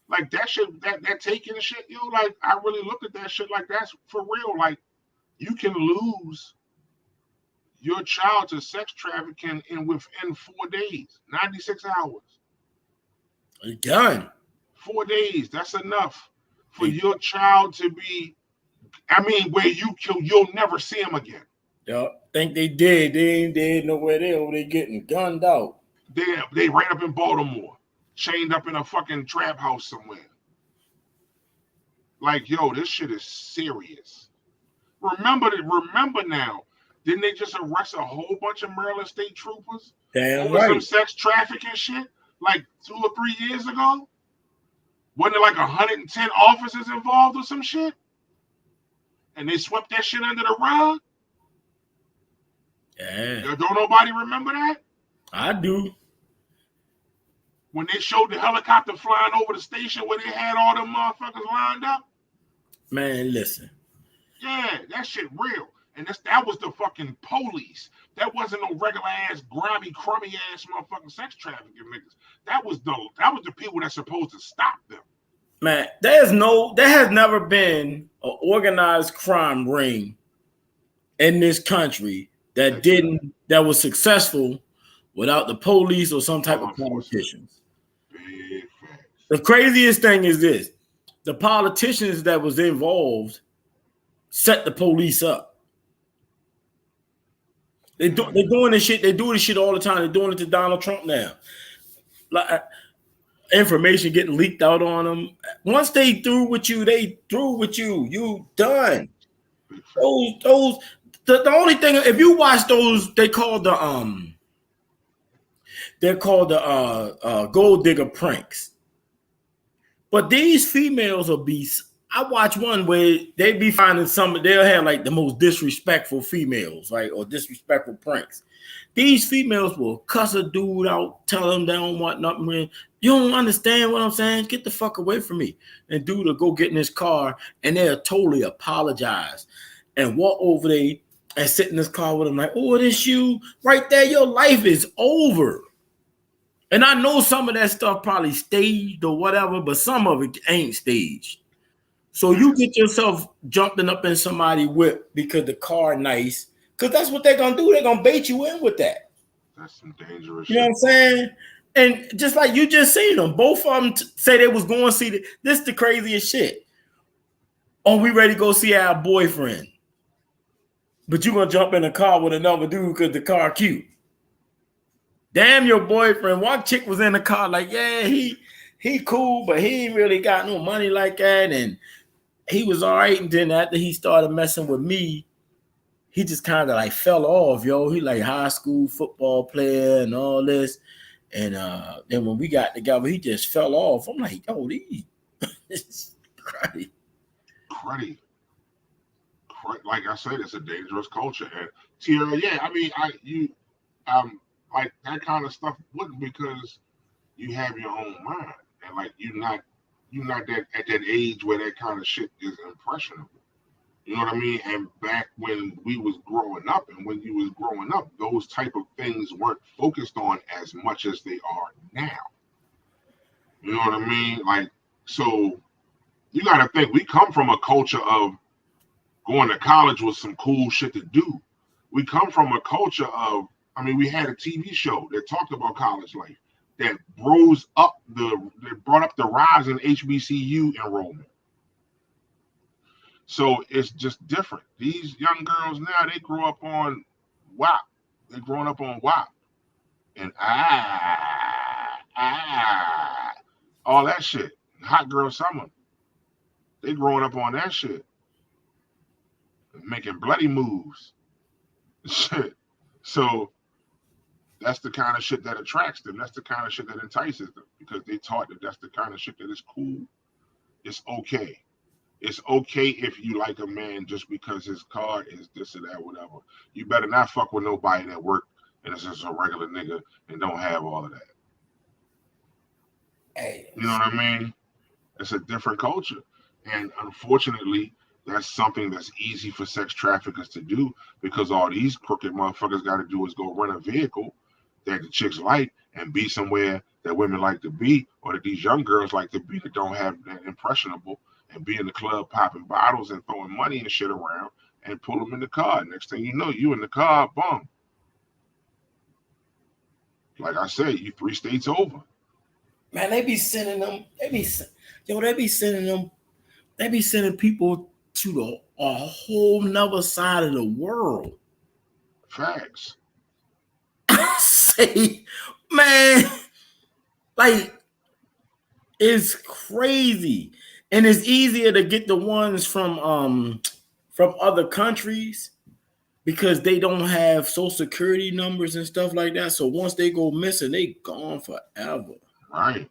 like that shit, that taking shit, yo, like I really look at that shit like that's for real. Like you can lose your child to sex trafficking within 4 days, 96 hours. You're done. 4 days, that's enough for your child to be, where you'll never see him again. Y'all think they did. They ain't dead nowhere there. They getting gunned out. They right up in Baltimore, chained up in a fucking trap house somewhere. Like, yo, this shit is serious. Remember now, didn't they just arrest a whole bunch of Maryland state troopers over some sex trafficking shit like 2 or 3 years ago? Wasn't it like 110 officers involved or some shit? And they swept that shit under the rug? Yeah. Don't nobody remember that? I do. When they showed the helicopter flying over the station where they had all them motherfuckers lined up? Man, listen. Yeah, that shit real. And that was the fucking police. That wasn't no regular ass, grimy, crummy ass motherfucking sex trafficking niggas. That was the people that's supposed to stop them. Man, there has never been an organized crime ring in this country that was successful without the police or some type of politicians. The craziest thing is this: the politicians that was involved set the police up. They're doing this shit. They do this shit all the time. They're doing it to Donald Trump now. Like information getting leaked out on them. Once they through with you, they through with you. You done. The only thing, if you watch those, they're called the gold digger pranks. But these females will be I watch one where they be finding they'll have like the most disrespectful females, right? Or disrespectful pranks. These females will cuss a dude out, tell him they don't want nothing. You don't understand what I'm saying? Get the fuck away from me. And dude will go get in his car and they'll totally apologize and walk over there and sit in this car with him like, oh, this you right there. Your life is over. And I know some of that stuff probably staged or whatever, but some of it ain't staged. So you get yourself jumping up in somebody's whip because the car nice, because that's what they're gonna do. They're gonna bait you in with that. That's some dangerous You know what I'm saying? And just like you just seen them, both of them say they was going to see this the craziest shit. Oh, we ready to go see our boyfriend. But you gonna jump in a car with another dude because the car cute. Damn your boyfriend. One chick was in the car like, yeah, he cool, but he ain't really got no money like that. And he was all right. And then after he started messing with me, he just kind of like fell off, yo. He like high school football player and all this. And then when we got together, he just fell off. I'm like, yo, this is crazy. Cruddy. Like I said, it's a dangerous culture. And Tierra, yeah, I mean, like that kind of stuff wouldn't, because you have your own mind, and like you're not that at that age where that kind of shit is impressionable. You know what I mean? And back when we was growing up, and when you was growing up, those type of things weren't focused on as much as they are now. You know what I mean? Like, so you got to think, we come from a culture of going to college was some cool shit to do. We come from a culture of, I mean, we had a TV show that talked about college life that brought up the rise in HBCU enrollment. So it's just different. These young girls now, they grow up on WAP. They're growing up on WAP. And all that shit. Hot Girl Summer. They growing up on that shit. Making bloody moves. Shit. So that's the kind of shit that attracts them. That's the kind of shit that entices them, because they taught that that's the kind of shit that is cool. It's okay. It's okay if you like a man just because his car is this or that, whatever. You better not fuck with nobody that work and is just a regular nigga and don't have all of that. Hey, you know what I mean? It's a different culture. And unfortunately, that's something that's easy for sex traffickers to do, because all these crooked motherfuckers got to do is go rent a vehicle that the chicks like and be somewhere that women like to be, or that these young girls like to be, that don't have that impressionable, and be in the club popping bottles and throwing money and shit around, and pull them in the car. Next thing you know, you in the car, boom. Like I said, you 3 states over. Man, they be sending people to a whole nother side of the world. Facts. Say, man, like, it's crazy. And it's easier to get the ones from other countries because they don't have social security numbers and stuff like that. So once they go missing, they gone forever. Right.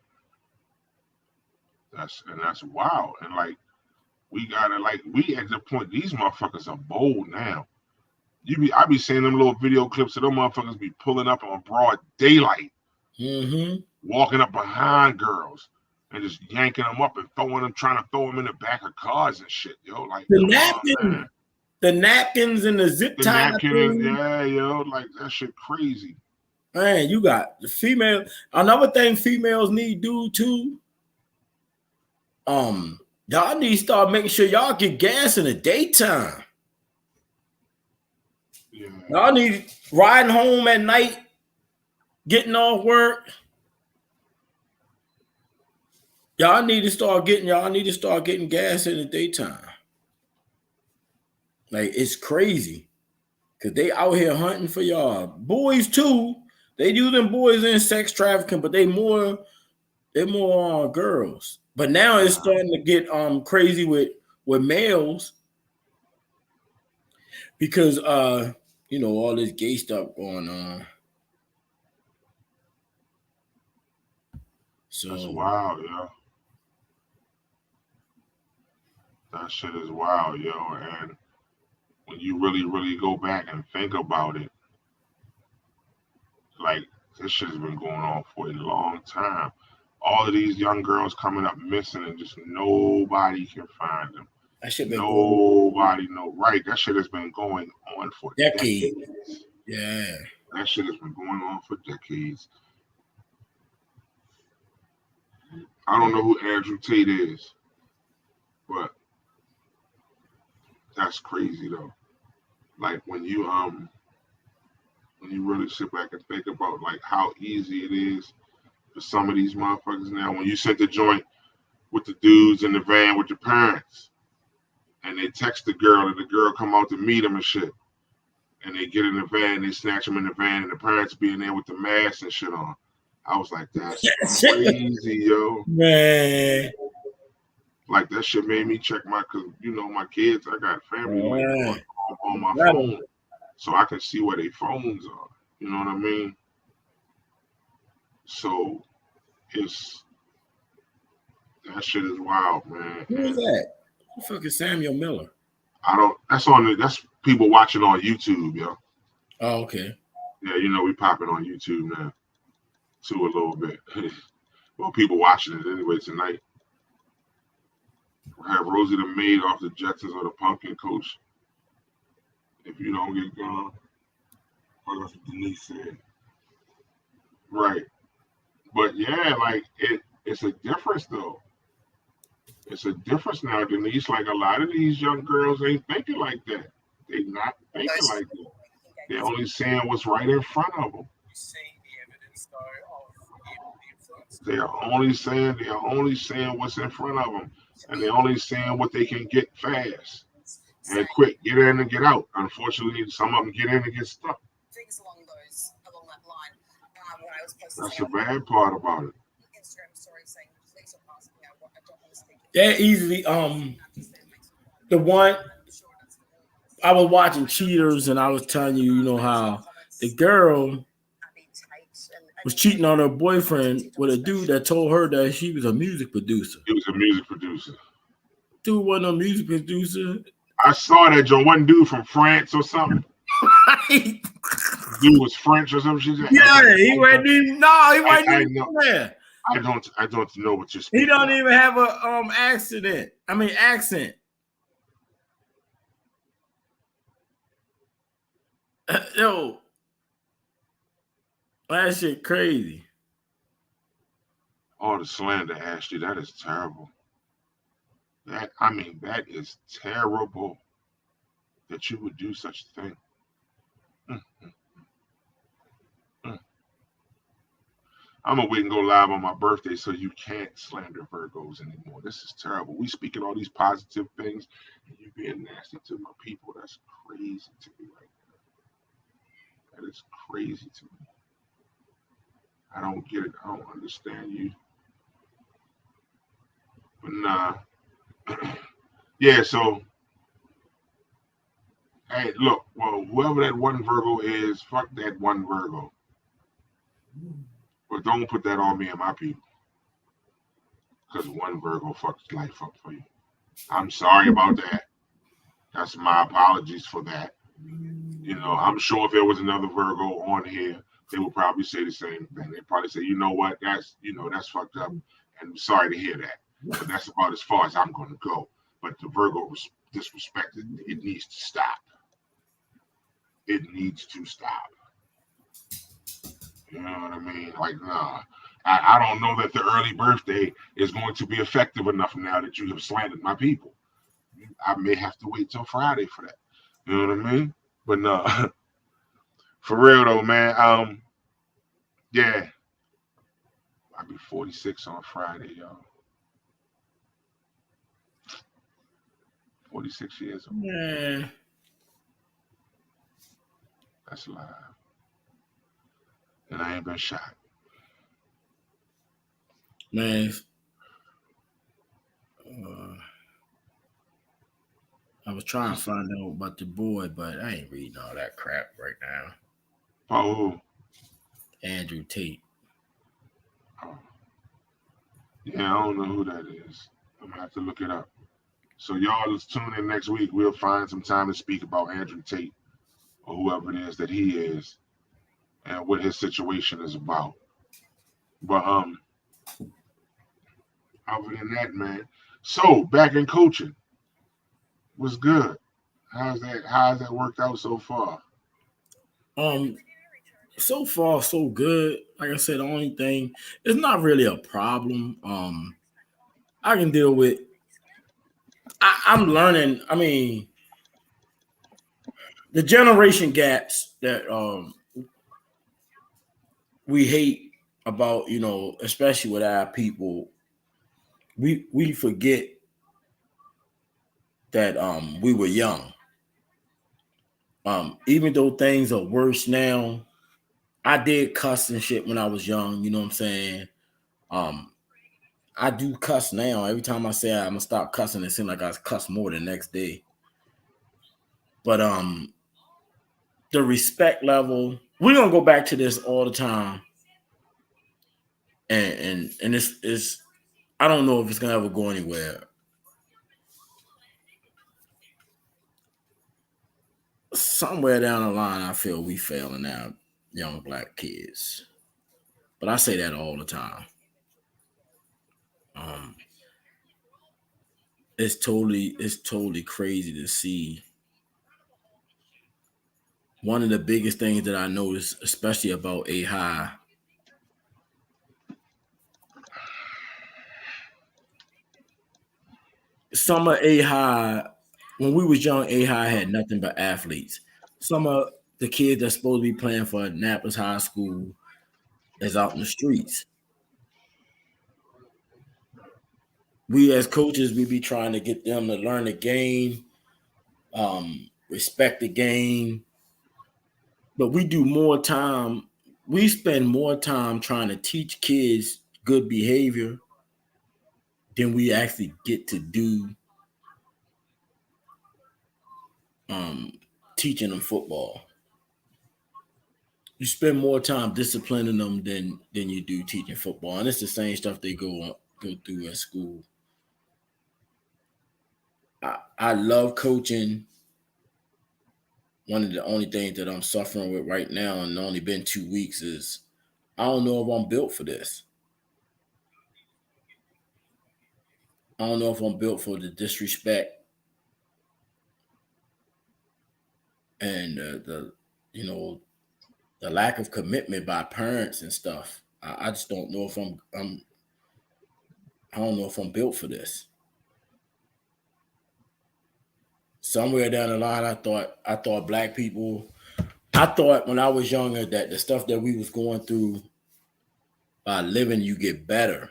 That's wild. And like, we gotta, like, we at the point, these motherfuckers are bold now. I be seeing them little video clips of them motherfuckers be pulling up on broad daylight, walking up behind girls and just yanking them up and trying to throw them in the back of cars and shit, yo. Like the napkins and the zip tie. Yeah, yo, like that shit crazy. Man, you got the female. Another thing females need to do too. Y'all need to start making sure y'all get gas in the daytime. Yeah. Y'all need riding home at night, getting off work. Y'all need to start getting gas in the daytime. Like, it's crazy. Cause they out here hunting for y'all. Boys too. They do them boys in sex trafficking, but they're more girls. But now it's starting to get crazy with males, because all this gay stuff going on. So that's wild, yeah. That shit is wild, yo. And when you really, really go back and think about it, like this shit has been going on for a long time. All of these young girls coming up missing and just nobody can find them. That shit been going Nobody know. Right, that shit has been going on for decades. decades. Yeah. That shit has been going on for decades. I don't know who Andrew Tate is, but that's crazy though. Like when you really sit back and think about like how easy it is for some of these motherfuckers now. When you sent the joint with the dudes in the van with the parents, and they text the girl, and the girl come out to meet them and shit, and they get in the van, they snatch them in the van, and the parents be in there with the masks and shit on. I was like, that's crazy, yo. Man. Like that shit made me check cause you know my kids, I got family on my Right. phone, so I can see where their phones are. You know what I mean? So that shit is wild, man. Who is that? Who the fuck is Samuel Miller? That's people watching on YouTube, yo. Oh, okay. Yeah, you know we popping on YouTube now too a little bit. Well, people watching it anyway tonight. We'll have Rosie the maid off the Jetsons or the Pumpkin Coach. If you don't get gone, what else Denise said? Right. But yeah, like it's a difference though. It's a difference now, Denise. Like a lot of these young girls ain't thinking like that. They not thinking like that. They're only seeing what's right in front of them. They're only saying what's in front of them, and they're only saying what they can get fast and quick. Get in and get out. Unfortunately, some of them get in and get stuck. Things along that line. When I was That's the bad part about it. Instagram story saying, please don't ask me. I don't want to speak. That easily the one I was watching Cheaters and I was telling you, you know how the girl was cheating on her boyfriend with a dude that told her that she was a music producer. He was a music producer. Dude wasn't a music producer. I saw that Joe. One dude from France or something. Dude was French or something. Yeah, he wasn't even. No, he wasn't I even know. there. I don't know what you're speaking. He don't about. even have a accent. Yo, that shit crazy. Oh, the slander, Ashley, that is terrible. That is terrible that you would do such a thing. I'm gonna wait and go live on my birthday so you can't slander Virgos anymore. This is terrible. We speaking all these positive things and you being nasty to my people. That's crazy to me right now. That is crazy to me. I don't get it. I don't understand you. But nah. Yeah, so hey, look, well, whoever that one Virgo is, fuck that one Virgo. But don't put that on me and my people. Because one Virgo fucks life up for you. I'm sorry about that. That's my apologies for that. You know, I'm sure if there was another Virgo on here, they would probably say the same thing. They'd probably say, you know what, that's fucked up. And I'm sorry to hear that. But that's about as far as I'm going to go. But the Virgo disrespect, it needs to stop. It needs to stop. You know what I mean? Like, nah. I don't know that the early birthday is going to be effective enough now that you have slandered my people. I may have to wait till Friday for that. You know what I mean? But no. For real though, man. Yeah. I'll be 46 on Friday, y'all. 46 years old. Man. That's live. And I ain't been shot. Man. I was trying to find out about the boy, but I ain't reading all that crap right now. Oh. Andrew Tate. Oh. Yeah, I don't know who that is. I'm gonna have to look it up. So y'all just tune in next week. We'll find some time to speak about Andrew Tate or whoever it is that he is and what his situation is about. But other than that, man. So back in coaching, what's good? How's that worked out so far? So far so good. Like I said, the only thing, it's not really a problem. I can deal with. I'm learning. I mean, the generation gaps that we hate about, you know, especially with our people, we forget that we were young. Even though things are worse now, I did cuss and shit when I was young, you know what I'm saying? I do cuss now. Every time I say I'm gonna stop cussing, it seems like I cuss more the next day. But the respect level, we're gonna go back to this all the time. And it's I don't know if it's gonna ever go anywhere. Somewhere down the line, I feel we failing our young black kids. But I say that all the time. It's totally crazy to see. One of the biggest things that I noticed, especially about A-High, some of A-High, when we was young, A-High had nothing but athletes. Some of the kids that's supposed to be playing for Annapolis High School is out in the streets. We as coaches, we be trying to get them to learn the game, respect the game, but we spend more time trying to teach kids good behavior than we actually get to do teaching them football. You spend more time disciplining them than you do teaching football, and it's the same stuff they go through at school. I love coaching. One of the only things that I'm suffering with right now, and only been 2 weeks, is I don't know if I'm built for this. I don't know if I'm built for the disrespect and the lack of commitment by parents and stuff. I just don't know if I don't know if I'm built for this. Somewhere down the line, I thought black people, I thought when I was younger that the stuff that we was going through by living, you get better.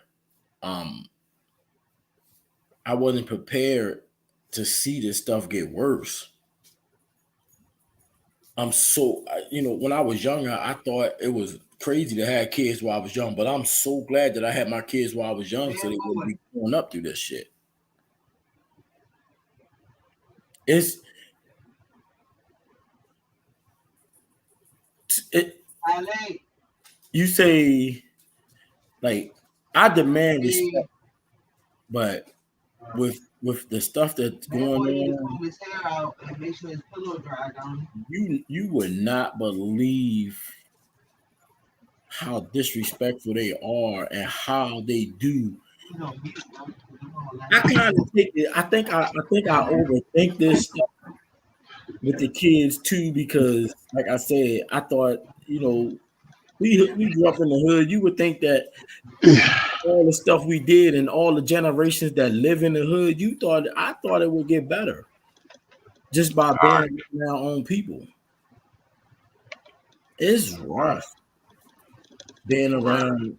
I wasn't prepared to see this stuff get worse. When I was younger, I thought it was crazy to have kids while I was young, but I'm so glad that I had my kids while I was young so they wouldn't be growing up through this shit. You say, like, I demand respect, but with the stuff that's going on, you would not believe how disrespectful they are and how they do. I kind of take it. I think I overthink this stuff with the kids too, because, like I said, I thought, we grew up in the hood. You would think that all the stuff we did and all the generations that live in the hood, I thought it would get better just by being our own people. It's rough being around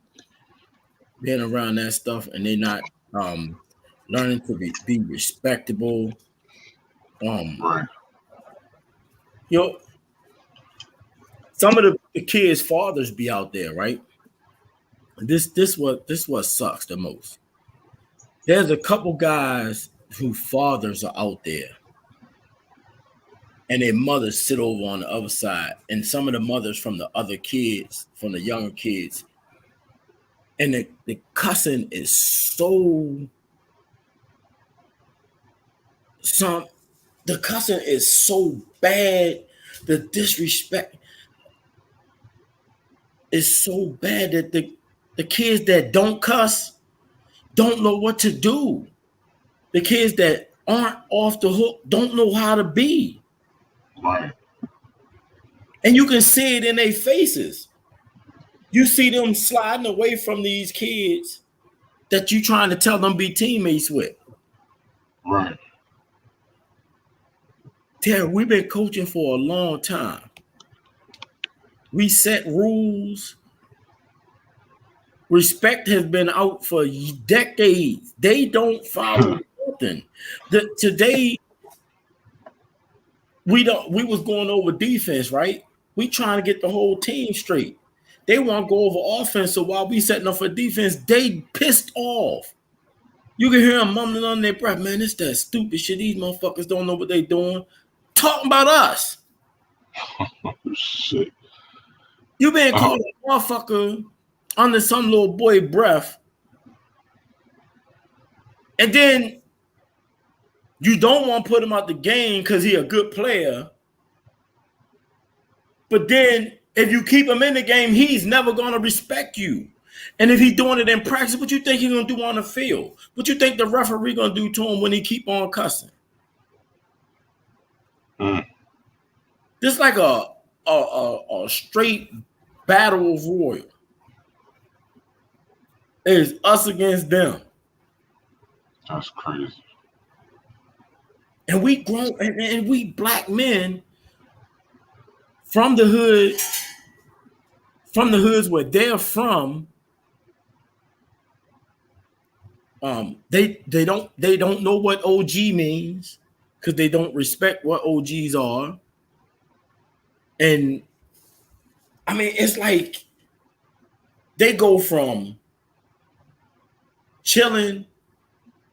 that stuff, and they're not learning to be respectable. Some of the kids' fathers be out there, right? This what sucks the most. There's a couple guys whose fathers are out there, and their mothers sit over on the other side, and some of the mothers from the other kids, from the younger kids, and the cussing is so the cussing is so bad, the disrespect is so bad that the kids that don't cuss don't know what to do. The kids that aren't off the hook don't know how to be. Right. And you can see it in their faces. You see them sliding away from these kids that you trying to tell them be teammates with. Right. Terry, we've been coaching for a long time. We set rules. Respect has been out for decades. They don't follow nothing. Today, we was going over defense, right? We trying to get the whole team straight. They want to go over offense, so while we setting up for defense, they pissed off. You can hear them mumbling on their breath, man, it's that stupid shit. These motherfuckers don't know what they doing. Talking about us. Shit. You been called a motherfucker under some little boy breath, and then you don't want to put him out the game because he a good player. But then if you keep him in the game, he's never going to respect you. And if he's doing it in practice, what you think he's going to do on the field? What you think the referee going to do to him when he keep on cussing? This like a straight battle of royal. It's us against them. That's crazy. And we grown and we black men from the hood, from the hoods where they're from. They don't know what OG means because they don't respect what OGs are. And I mean, it's like they go from chilling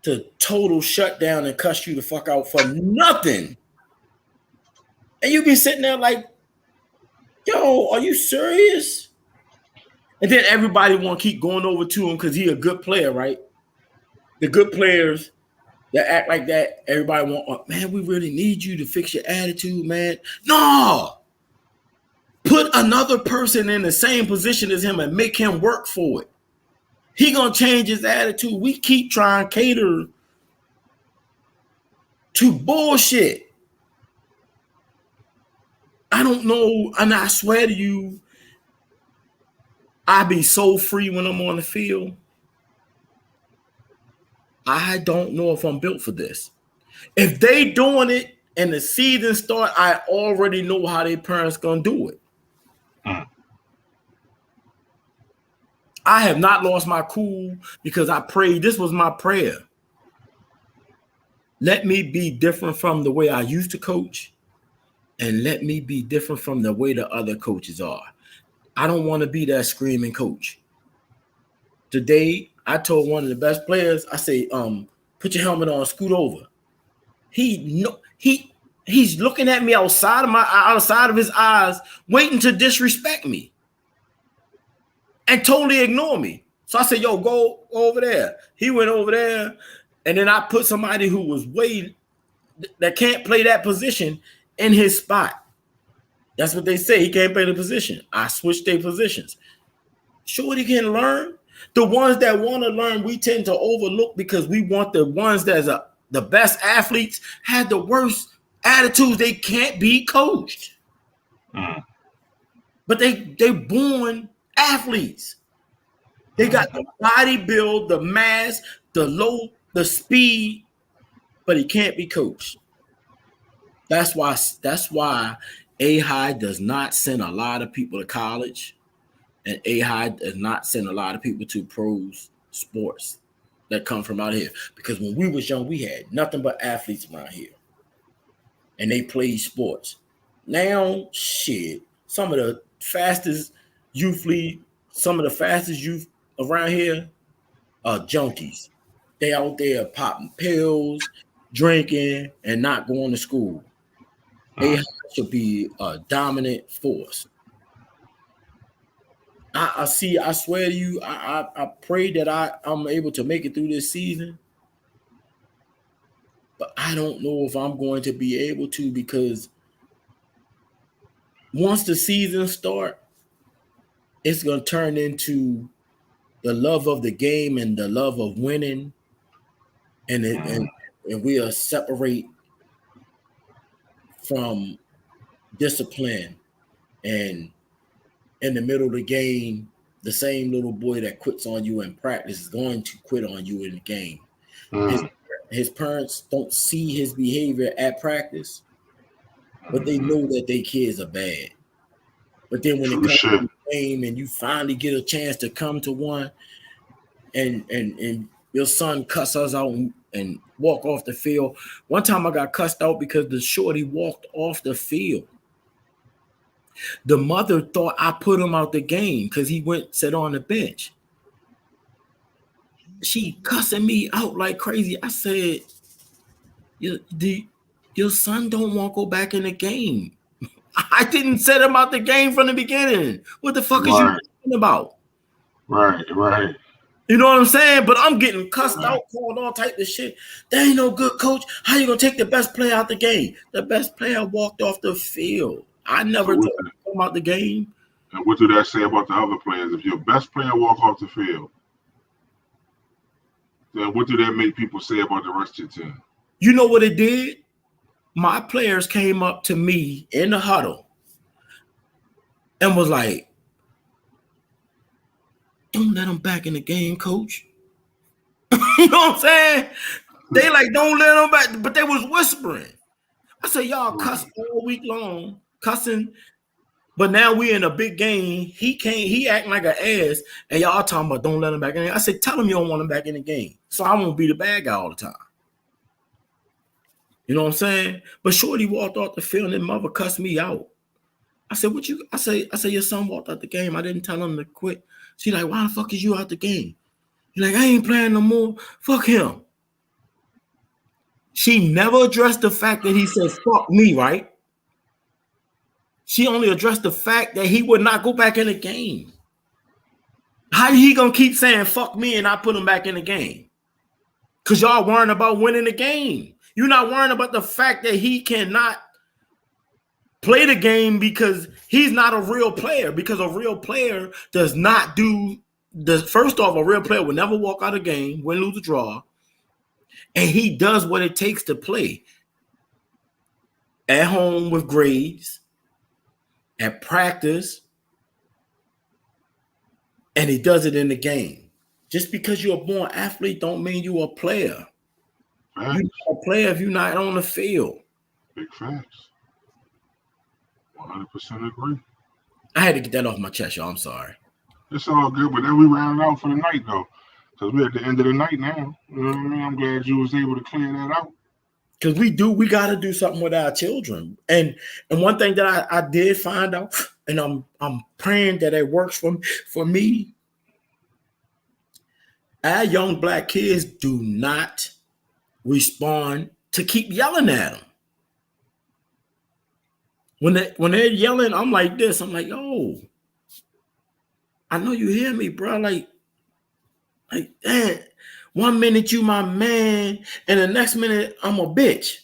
to total shutdown and cuss you the fuck out for nothing. And you be sitting there like, yo, are you serious? And then everybody want to keep going over to him because he a good player, right? The good players that act like that, everybody want, oh, man, we really need you to fix your attitude, man. No! Put another person in the same position as him and make him work for it. He gonna change his attitude. We keep trying to cater to bullshit. I don't know, and I swear to you, I be so free when I'm on the field. I don't know if I'm built for this. If they doing it and the season start, I already know how their parents gonna do it. I have not lost my cool because I prayed. This was my prayer. Let me be different from the way I used to coach, and let me be different from the way the other coaches are. I don't want to be that screaming coach. Today, I told one of the best players, I say, put your helmet on, scoot over. He's looking at me outside of his eyes, waiting to disrespect me and totally ignore me. So I said, yo, go over there. He went over there, and then I put somebody who was that can't play that position in his spot. That's what they say. He can't play the position. I switched their positions. Shorty can learn. The ones that want to learn, we tend to overlook because we want the ones that's the best athletes had the worst attitudes. They can't be coached. But they born athletes. They got the body build, the mass, the speed, but he can't be coached. That's why A-High does not send a lot of people to college, and A-High does not send a lot of people to pros sports that come from out here. Because when we was young, we had nothing but athletes around here, and they played sports. Now, shit, some of the fastest youth around here are junkies. They out there popping pills, drinking, and not going to school. A-High should be a dominant force. I swear to you, I pray that I'm able to make it through this season. but I don't know if I'm going to be able to, because once the season starts, it's going to turn into the love of the game and the love of winning, and we'll separate from discipline. And in the middle of the game, the same little boy that quits on you in practice is going to quit on you in the game. His parents don't see his behavior at practice, but they know that their kids are bad. But then when it comes to the game and you finally get a chance to come to one, and your son cuss us out and walk off the field. One time I got cussed out because the shorty walked off the field. The mother thought I put him out the game because he went sit on the bench. She cussing me out like crazy. I said, your son don't want to go back in the game. I didn't set him out the game from the beginning. What the fuck is you talking about? Right. You know what I'm saying? But I'm getting cussed out, called all type of shit. That ain't no good coach. How you gonna take the best player out the game? The best player walked off the field. I never took him out the game. And what do that say about the other players? If your best player walk off the field, then what do that make people say about the rest of your team? You know what it did? My players came up to me in the huddle and was like, don't let him back in the game, coach. You know what I'm saying? They like, don't let him back, but they was whispering. I said, y'all cuss all week long, cussing, but now we in a big game. He acting like an ass, and y'all talking about don't let him back in. I said, tell him you don't want him back in the game, so I won't be the bad guy all the time. You know what I'm saying? But Shorty walked off the field and mother cussed me out. I said, what you? I say your son walked out the game. I didn't tell him to quit. She like, why the fuck is you out the game? You're like, I ain't playing no more. Fuck him. She never addressed the fact that he said, fuck me, right? She only addressed the fact that he would not go back in the game. How he gonna keep saying fuck me and I put him back in the game? Because y'all worrying about winning the game. You're not worrying about the fact that he cannot play the game because he's not a real player, because a real player does not do the first off, a real player will never walk out of a game, win, lose, or draw. And he does what it takes to play at home with grades, at practice, and he does it in the game. Just because you're a born athlete don't mean you're a player. You're not a player if you're not on the field. Big facts. 100% agree. I had to get that off my chest, y'all. I'm sorry. It's all good, but then we rounded out for the night, though. Because we're at the end of the night now. You know what I mean? I'm glad you was able to clear that out. Because we got to do something with our children. And one thing that I did find out, and I'm praying that it works for me, our young black kids do not respond to keep yelling at them. When they're yelling, I'm like this. I'm like, yo, I know you hear me, bro. Like, damn, 1 minute you my man, and the next minute I'm a bitch.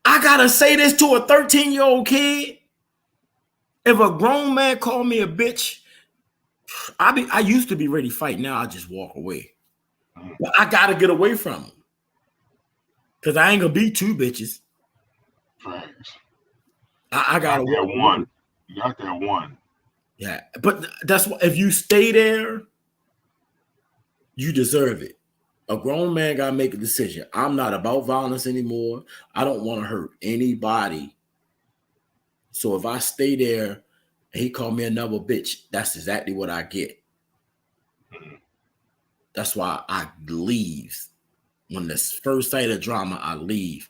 I gotta say this to a 13-year-old kid. If a grown man call me a bitch, I used to be ready to fight. Now I just walk away. But I gotta get away from him. Because I ain't gonna be two bitches. Facts. I gotta that one. You got that one. Yeah, but that's what, if you stay there, you deserve it. A grown man gotta make a decision. I'm not about violence anymore. I don't want to hurt anybody. So if I stay there and he called me another bitch, that's exactly what I get. That's why I leave. When the first sight of drama, I leave.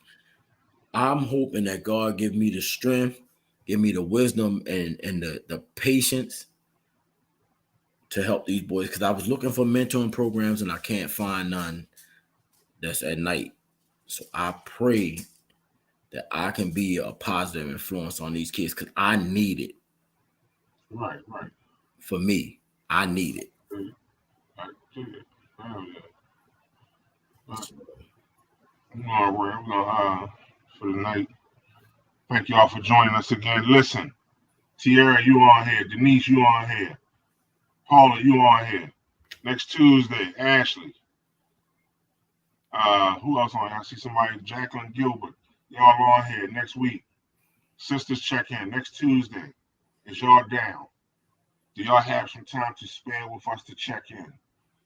I'm hoping that God give me the strength, give me the wisdom and the patience to help these boys. Because I was looking for mentoring programs and I can't find none that's at night. So I pray that I can be a positive influence on these kids because I need it. Right. For me, I need it. I did it. Oh, yeah. All right, we're gonna for the night. Thank y'all for joining us again. Listen, Tierra, you on here. Denise, you on here. Paula, you on here. Next Tuesday, Ashley. Who else on here? I see somebody, Jacqueline Gilbert. Y'all on here next week. Sisters check in next Tuesday. Is y'all down? Do y'all have some time to spare with us to check in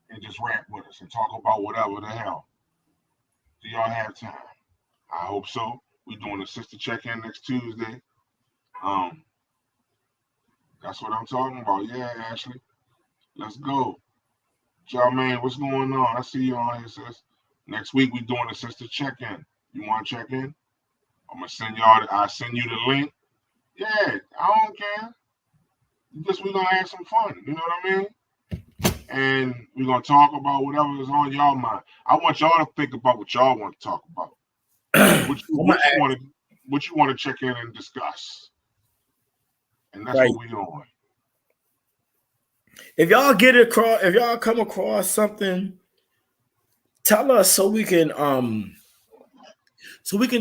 and just rap with us and talk about whatever the hell? Do y'all have time? I hope so. We're doing a sister check in next Tuesday. That's what I'm talking about. Yeah, Ashley. Let's go. Charmaine, what's going on? I see you on here, sis. Next week we're doing a sister check in. You want to check in? I'm gonna send y'all. I send you the link. Yeah, I don't care. Just we're gonna have some fun. You know what I mean? And we're gonna talk about whatever is on y'all mind. I want y'all to think about what y'all want to talk about. What you want to check in and discuss. And that's Right. what we on. If y'all get across, if y'all come across something, tell us so we can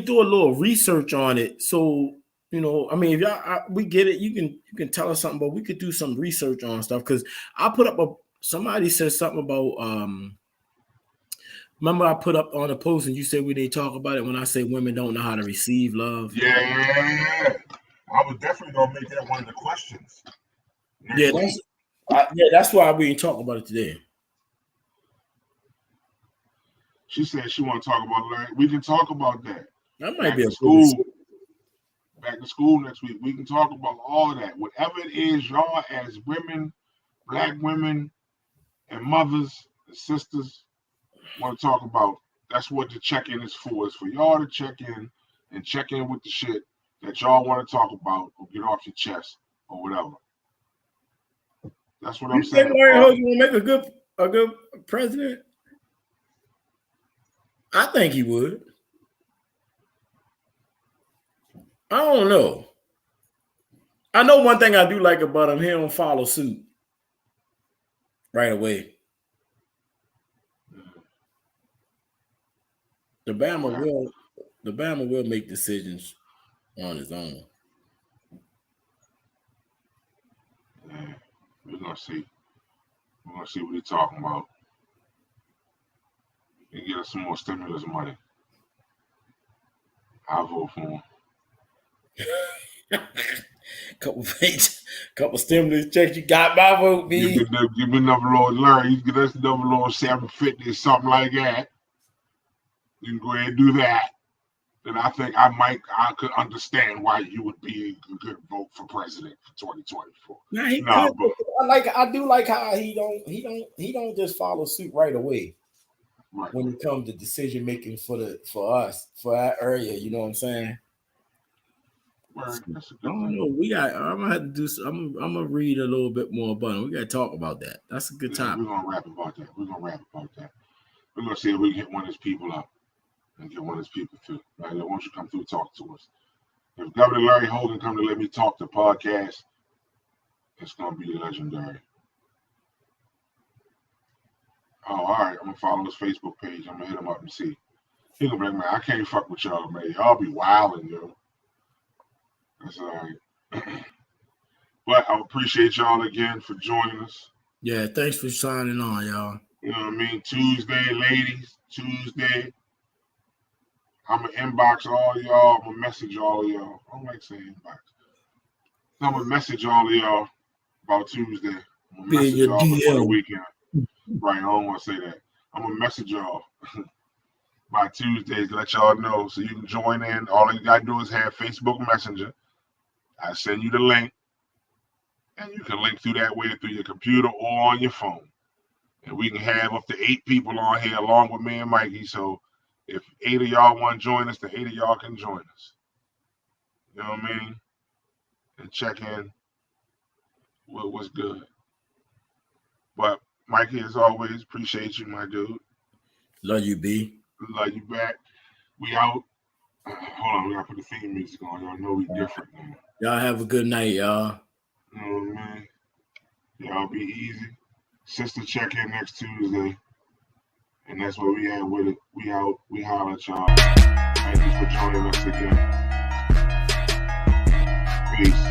do a little research on it. So you know, I mean, if y'all we get it, you can tell us something, but we could do some research on stuff. Because I put up somebody said something about remember I put up on a post and you said we didn't talk about it when I say women don't know how to receive love. Yeah, I was definitely gonna make that one of the questions. Yeah, that's why we ain't talking about it today. She said she want to talk about learning. We can talk about that. That might Back be to a school. Back to school next week. We can talk about all of that. Whatever it is, y'all as women, black women, and mothers and sisters want to talk about. That's what the check-in is for. It's for y'all to check in and check in with the shit that y'all want to talk about or get off your chest or whatever. That's what I'm saying. Larry Hogan will make a good president? I think he would. I don't know. I know one thing I do like about him, he don't follow suit right away. The Bama will make decisions on his own. Yeah, we're gonna see. We're gonna see what he's talking about. And get us some more stimulus money. I'll vote for him. couple stimulus checks. You got my vote, B. Give me another little Larry. You get us another little $750 or something like that. You can go ahead and do that. Then I think I could understand why you would be a good vote for president for 2024. I do like how he don't just follow suit right away. Right. When it comes to decision making for us, for our area, you know what I'm saying? Right. I don't know. I'm gonna have to do. I'm gonna read a little bit more about it. We gotta talk about that. That's a good time. We're gonna rap about that. We're gonna see if we can get one of his people up and get one of his people through. Right? Why don't you come through and talk to us? If Governor Larry Hogan come to let me talk the podcast, it's gonna be legendary. Oh, all right. I'm gonna follow his Facebook page. I'm gonna hit him up and see. He gonna be like, man, I can't fuck with y'all, man. Y'all be wilding, yo. That's all right. But I appreciate y'all again for joining us. Yeah, thanks for signing on, y'all. You know what I mean? Tuesday, ladies. Tuesday. I'm gonna inbox all of y'all. I'm gonna message all of y'all. I don't like saying inbox. I'm gonna message all of y'all about Tuesday. I'm gonna message y'all before the weekend. Right, I don't want to say that. I'm gonna message y'all by Tuesday to let y'all know so you can join in. All you gotta do is have Facebook Messenger. I send you the link, and you can link through that way through your computer or on your phone. And we can have up to 8 people on here along with me and Mikey. So if 8 of y'all want to join us, then 8 of y'all can join us. You know what I mean? And check in what was good. But Mikey, as always, appreciate you, my dude. Love you, B. Love you back. We out. Hold on, we gotta put the theme music on. Y'all know we different, man. Y'all have a good night, y'all. You know what I mean? Y'all be easy. Sister check in next Tuesday. And that's where we at with it. We out. We holler at y'all. Thank you for joining us again. Peace.